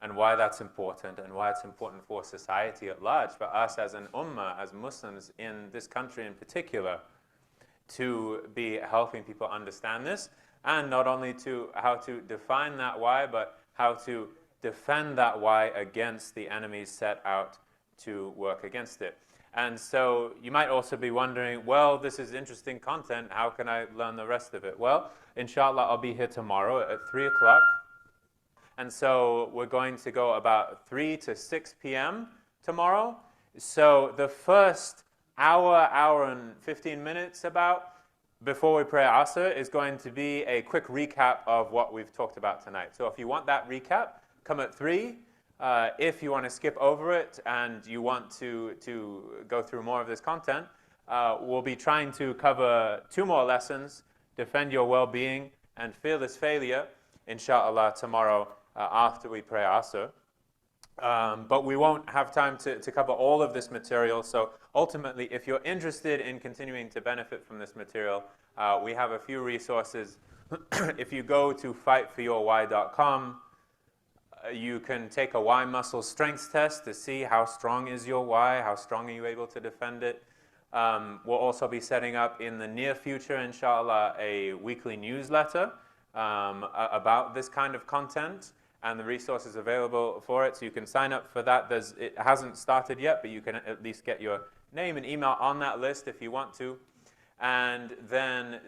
and why that's important and why it's important for society at large, for us as an ummah, as Muslims in this country in particular, to be helping people understand this, and not only to how to define that why, but how to defend that why against the enemies set out to work against it. And so you might also be wondering, well, this is interesting content, how can I learn the rest of it? Well, inshallah, I'll be here tomorrow at 3 o'clock. And so we're going to go about 3 to 6 p.m. tomorrow. So the first hour and 15 minutes about, before we pray Asr, is going to be a quick recap of what we've talked about tonight. So if you want that recap, come at 3. If you want to skip over it and you want to go through more of this content, we'll be trying to cover 2 more lessons, Defend Your Well-Being and Fearless Failure, inshallah, tomorrow after we pray Asr. But we won't have time to cover all of this material, so ultimately, if you're interested in continuing to benefit from this material, we have a few resources. If you go to fightforyourwhy.com, you can take a why muscle strength test to see how strong is your why, how strong are you able to defend it. We'll also be setting up in the near future, inshallah, a weekly newsletter about this kind of content. and the resources available for it. So you can sign up for that. It hasn't started yet, but you can at least get your name and email on that list if you want to. And then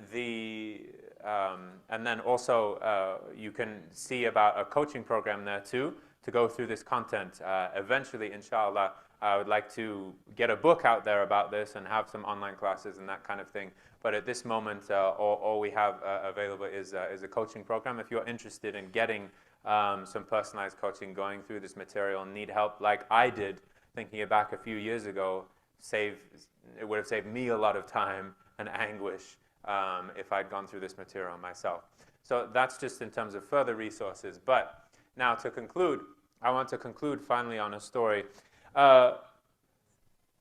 also you can see about a coaching program there too to go through this content. Eventually, inshallah, I would like to get a book out there about this and have some online classes and that kind of thing. But at this moment, all we have available is a coaching program. If you're interested in getting some personalized coaching, going through this material, and need help like I did, thinking it back a few years ago, it would have saved me a lot of time and anguish if I'd gone through this material myself. So that's just in terms of further resources. But now to conclude, I want to conclude finally on a story.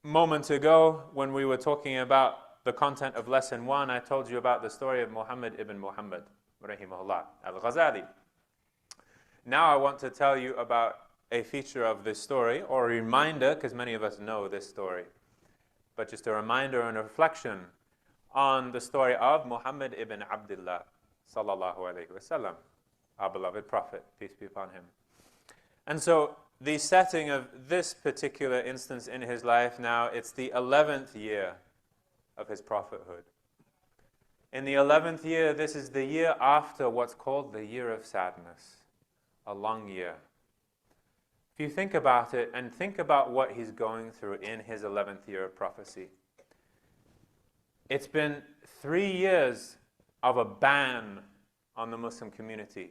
Moment ago, when we were talking about the content of lesson 1, I told you about the story of Muhammad ibn Muhammad, rahimahullah, al-Ghazali. Now I want to tell you about a feature of this story, or a reminder, because many of us know this story, but just a reminder and a reflection on the story of Muhammad ibn Abdullah, sallallahu alayhi wasallam, our beloved Prophet, peace be upon him. And so the setting of this particular instance in his life now, it's the 11th year of his prophethood. In the 11th year, this is the year after what's called the year of sadness, a long year. If you think about it, and think about what he's going through in his 11th year of prophecy, it's been 3 years of a ban on the Muslim community.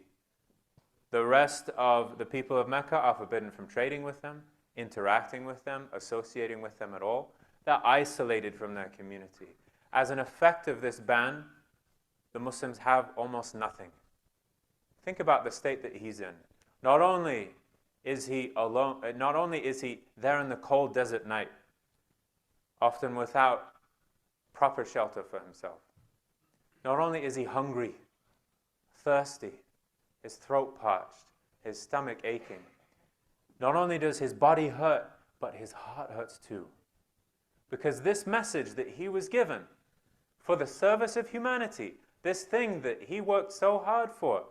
The rest of the people of Mecca are forbidden from trading with them, interacting with them, associating with them at all. They're isolated from their community. As an effect of this ban, the Muslims have almost nothing. Think about the state that he's in. Not only is he alone, not only is he there in the cold desert night, often without proper shelter for himself. Not only is he hungry, thirsty, his throat parched, his stomach aching. Not only does his body hurt, but his heart hurts too. Because this message that he was given for the service of humanity, this thing that he worked so hard for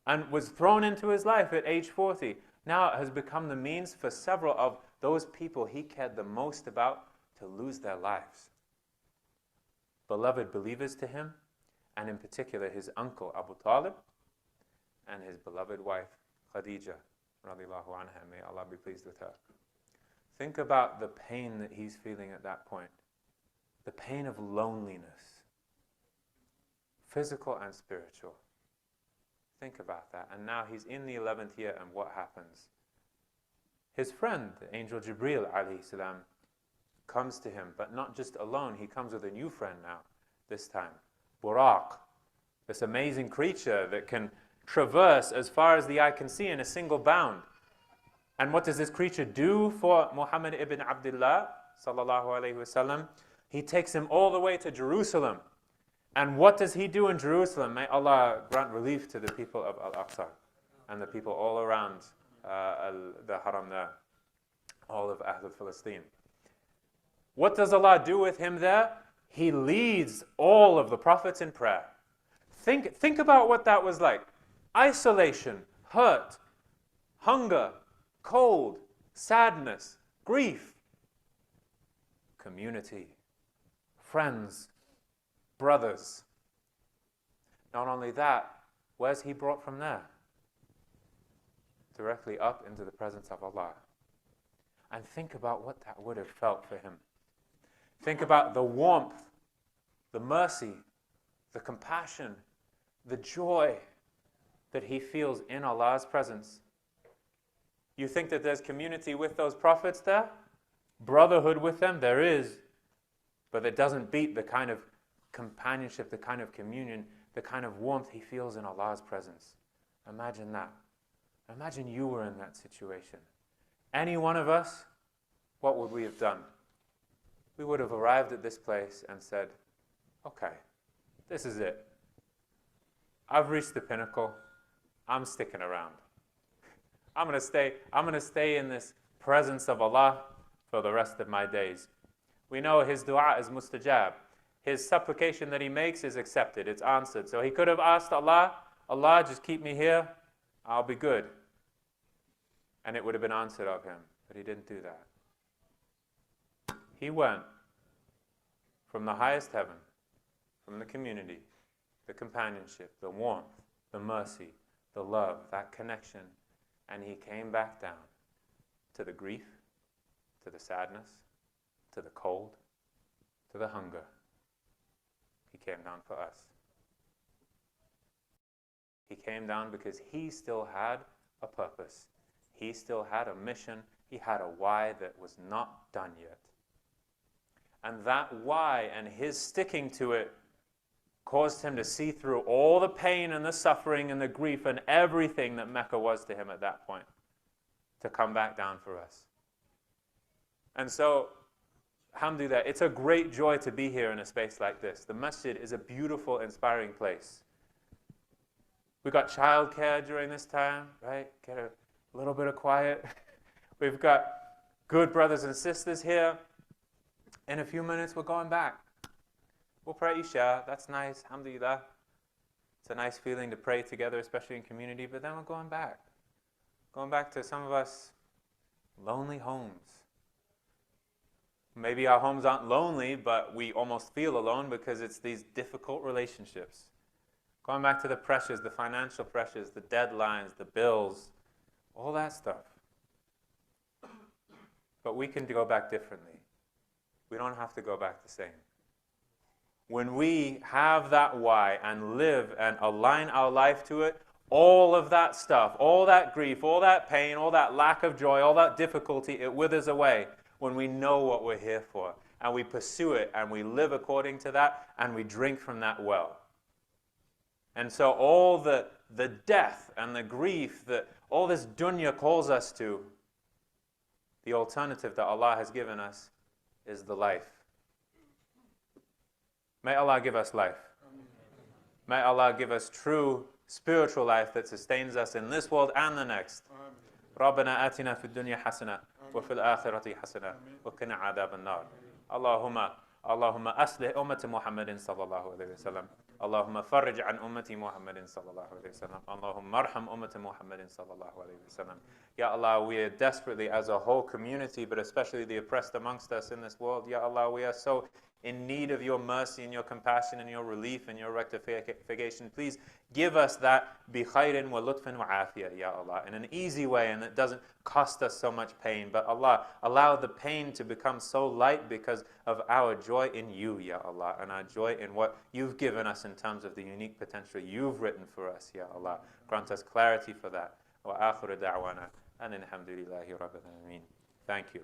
and was thrown into his life at age 40, now it has become the means for several of those people he cared the most about to lose their lives. Beloved believers to him, and in particular his uncle Abu Talib, and his beloved wife, Khadija, radiallahu anha, may Allah be pleased with her. Think about the pain that he's feeling at that point. The pain of loneliness, physical and spiritual. Think about that. And now he's in the 11th year, and what happens? His friend, the angel Jibreel, alayhi salam, comes to him, but not just alone. He comes with a new friend now, this time. Buraq, this amazing creature that can traverse as far as the eye can see in a single bound. And what does this creature do for Muhammad ibn Abdullah, sallallahu alayhi wasallam? He takes him all the way to Jerusalem. And what does he do in Jerusalem? May Allah grant relief to the people of Al-Aqsa and the people all around the Haram there, all of Ahl Palestine. What does Allah do with him there? He leads all of the prophets in prayer. Think about what that was like. Isolation, hurt, hunger, cold, sadness, grief, community, friends, brothers. Not only that, where's he brought from there? Directly up into the presence of Allah. And think about what that would have felt for him. Think about the warmth, the mercy, the compassion, the joy that he feels in Allah's presence. You think that there's community with those prophets there? Brotherhood with them? There is. But it doesn't beat the kind of companionship, the kind of communion, the kind of warmth he feels in Allah's presence. Imagine that. Imagine you were in that situation. Any one of us, what would we have done? We would have arrived at this place and said, okay, this is it. I've reached the pinnacle. I'm sticking around. I'm going to stay in this presence of Allah for the rest of my days. We know his dua is mustajab. His supplication that he makes is accepted. It's answered. So he could have asked Allah, Allah, just keep me here. I'll be good. and it would have been answered of him. But he didn't do that. He went from the highest heaven, from the community, the companionship, the warmth, the mercy, the love, that connection, and he came back down to the grief, to the sadness, to the cold, to the hunger. He came down for us. He came down because he still had a purpose. He still had a mission. He had a why that was not done yet. And that why and his sticking to it caused him to see through all the pain and the suffering and the grief and everything that Mecca was to him at that point, to come back down for us. And so, alhamdulillah, it's a great joy to be here in a space like this. The masjid is a beautiful, inspiring place. We got childcare during this time, right? Get a little bit of quiet. We've got good brothers and sisters here. In a few minutes, we're going back. We'll pray Isha. That's nice, alhamdulillah. It's a nice feeling to pray together, especially in community, but then we're going back. Going back to some of us lonely homes. Maybe our homes aren't lonely, but we almost feel alone because it's these difficult relationships. Going back to the pressures, the financial pressures, the deadlines, the bills, all that stuff. But we can go back differently. We don't have to go back the same. When we have that why and live and align our life to it, all of that stuff, all that grief, all that pain, all that lack of joy, all that difficulty, it withers away when we know what we're here for. And we pursue it and we live according to that and we drink from that well. And so all the death and the grief that all this dunya calls us to, the alternative that Allah has given us is the life. May Allah give us life. May Allah give us true spiritual life that sustains us in this world and the next. ربنا آتنا في الدنيا حسنة وفي الآخرة حسنة وقنا عذاب النار. اللهم أصلح أمة محمد صلى الله عليه وسلم. اللهم فرج عن أمة محمد صلى الله عليه وسلم. اللهم ارحم أمة محمد صلى الله عليه وسلم. Ya Allah, we are desperately as a whole community, but especially the oppressed amongst us in this world. Ya Allah, we are so in need of your mercy and your compassion and your relief and your rectification. Please give us that bi khairin wa lutfin wa afiyah, Ya Allah, in an easy way and that doesn't cost us so much pain. But Allah, allow the pain to become so light because of our joy in you, Ya Allah, and our joy in what you've given us in terms of the unique potential you've written for us, Ya Allah. Grant us clarity for that. Wa akhiru da'wana and alhamdulillahi rabbil alameen. Thank you.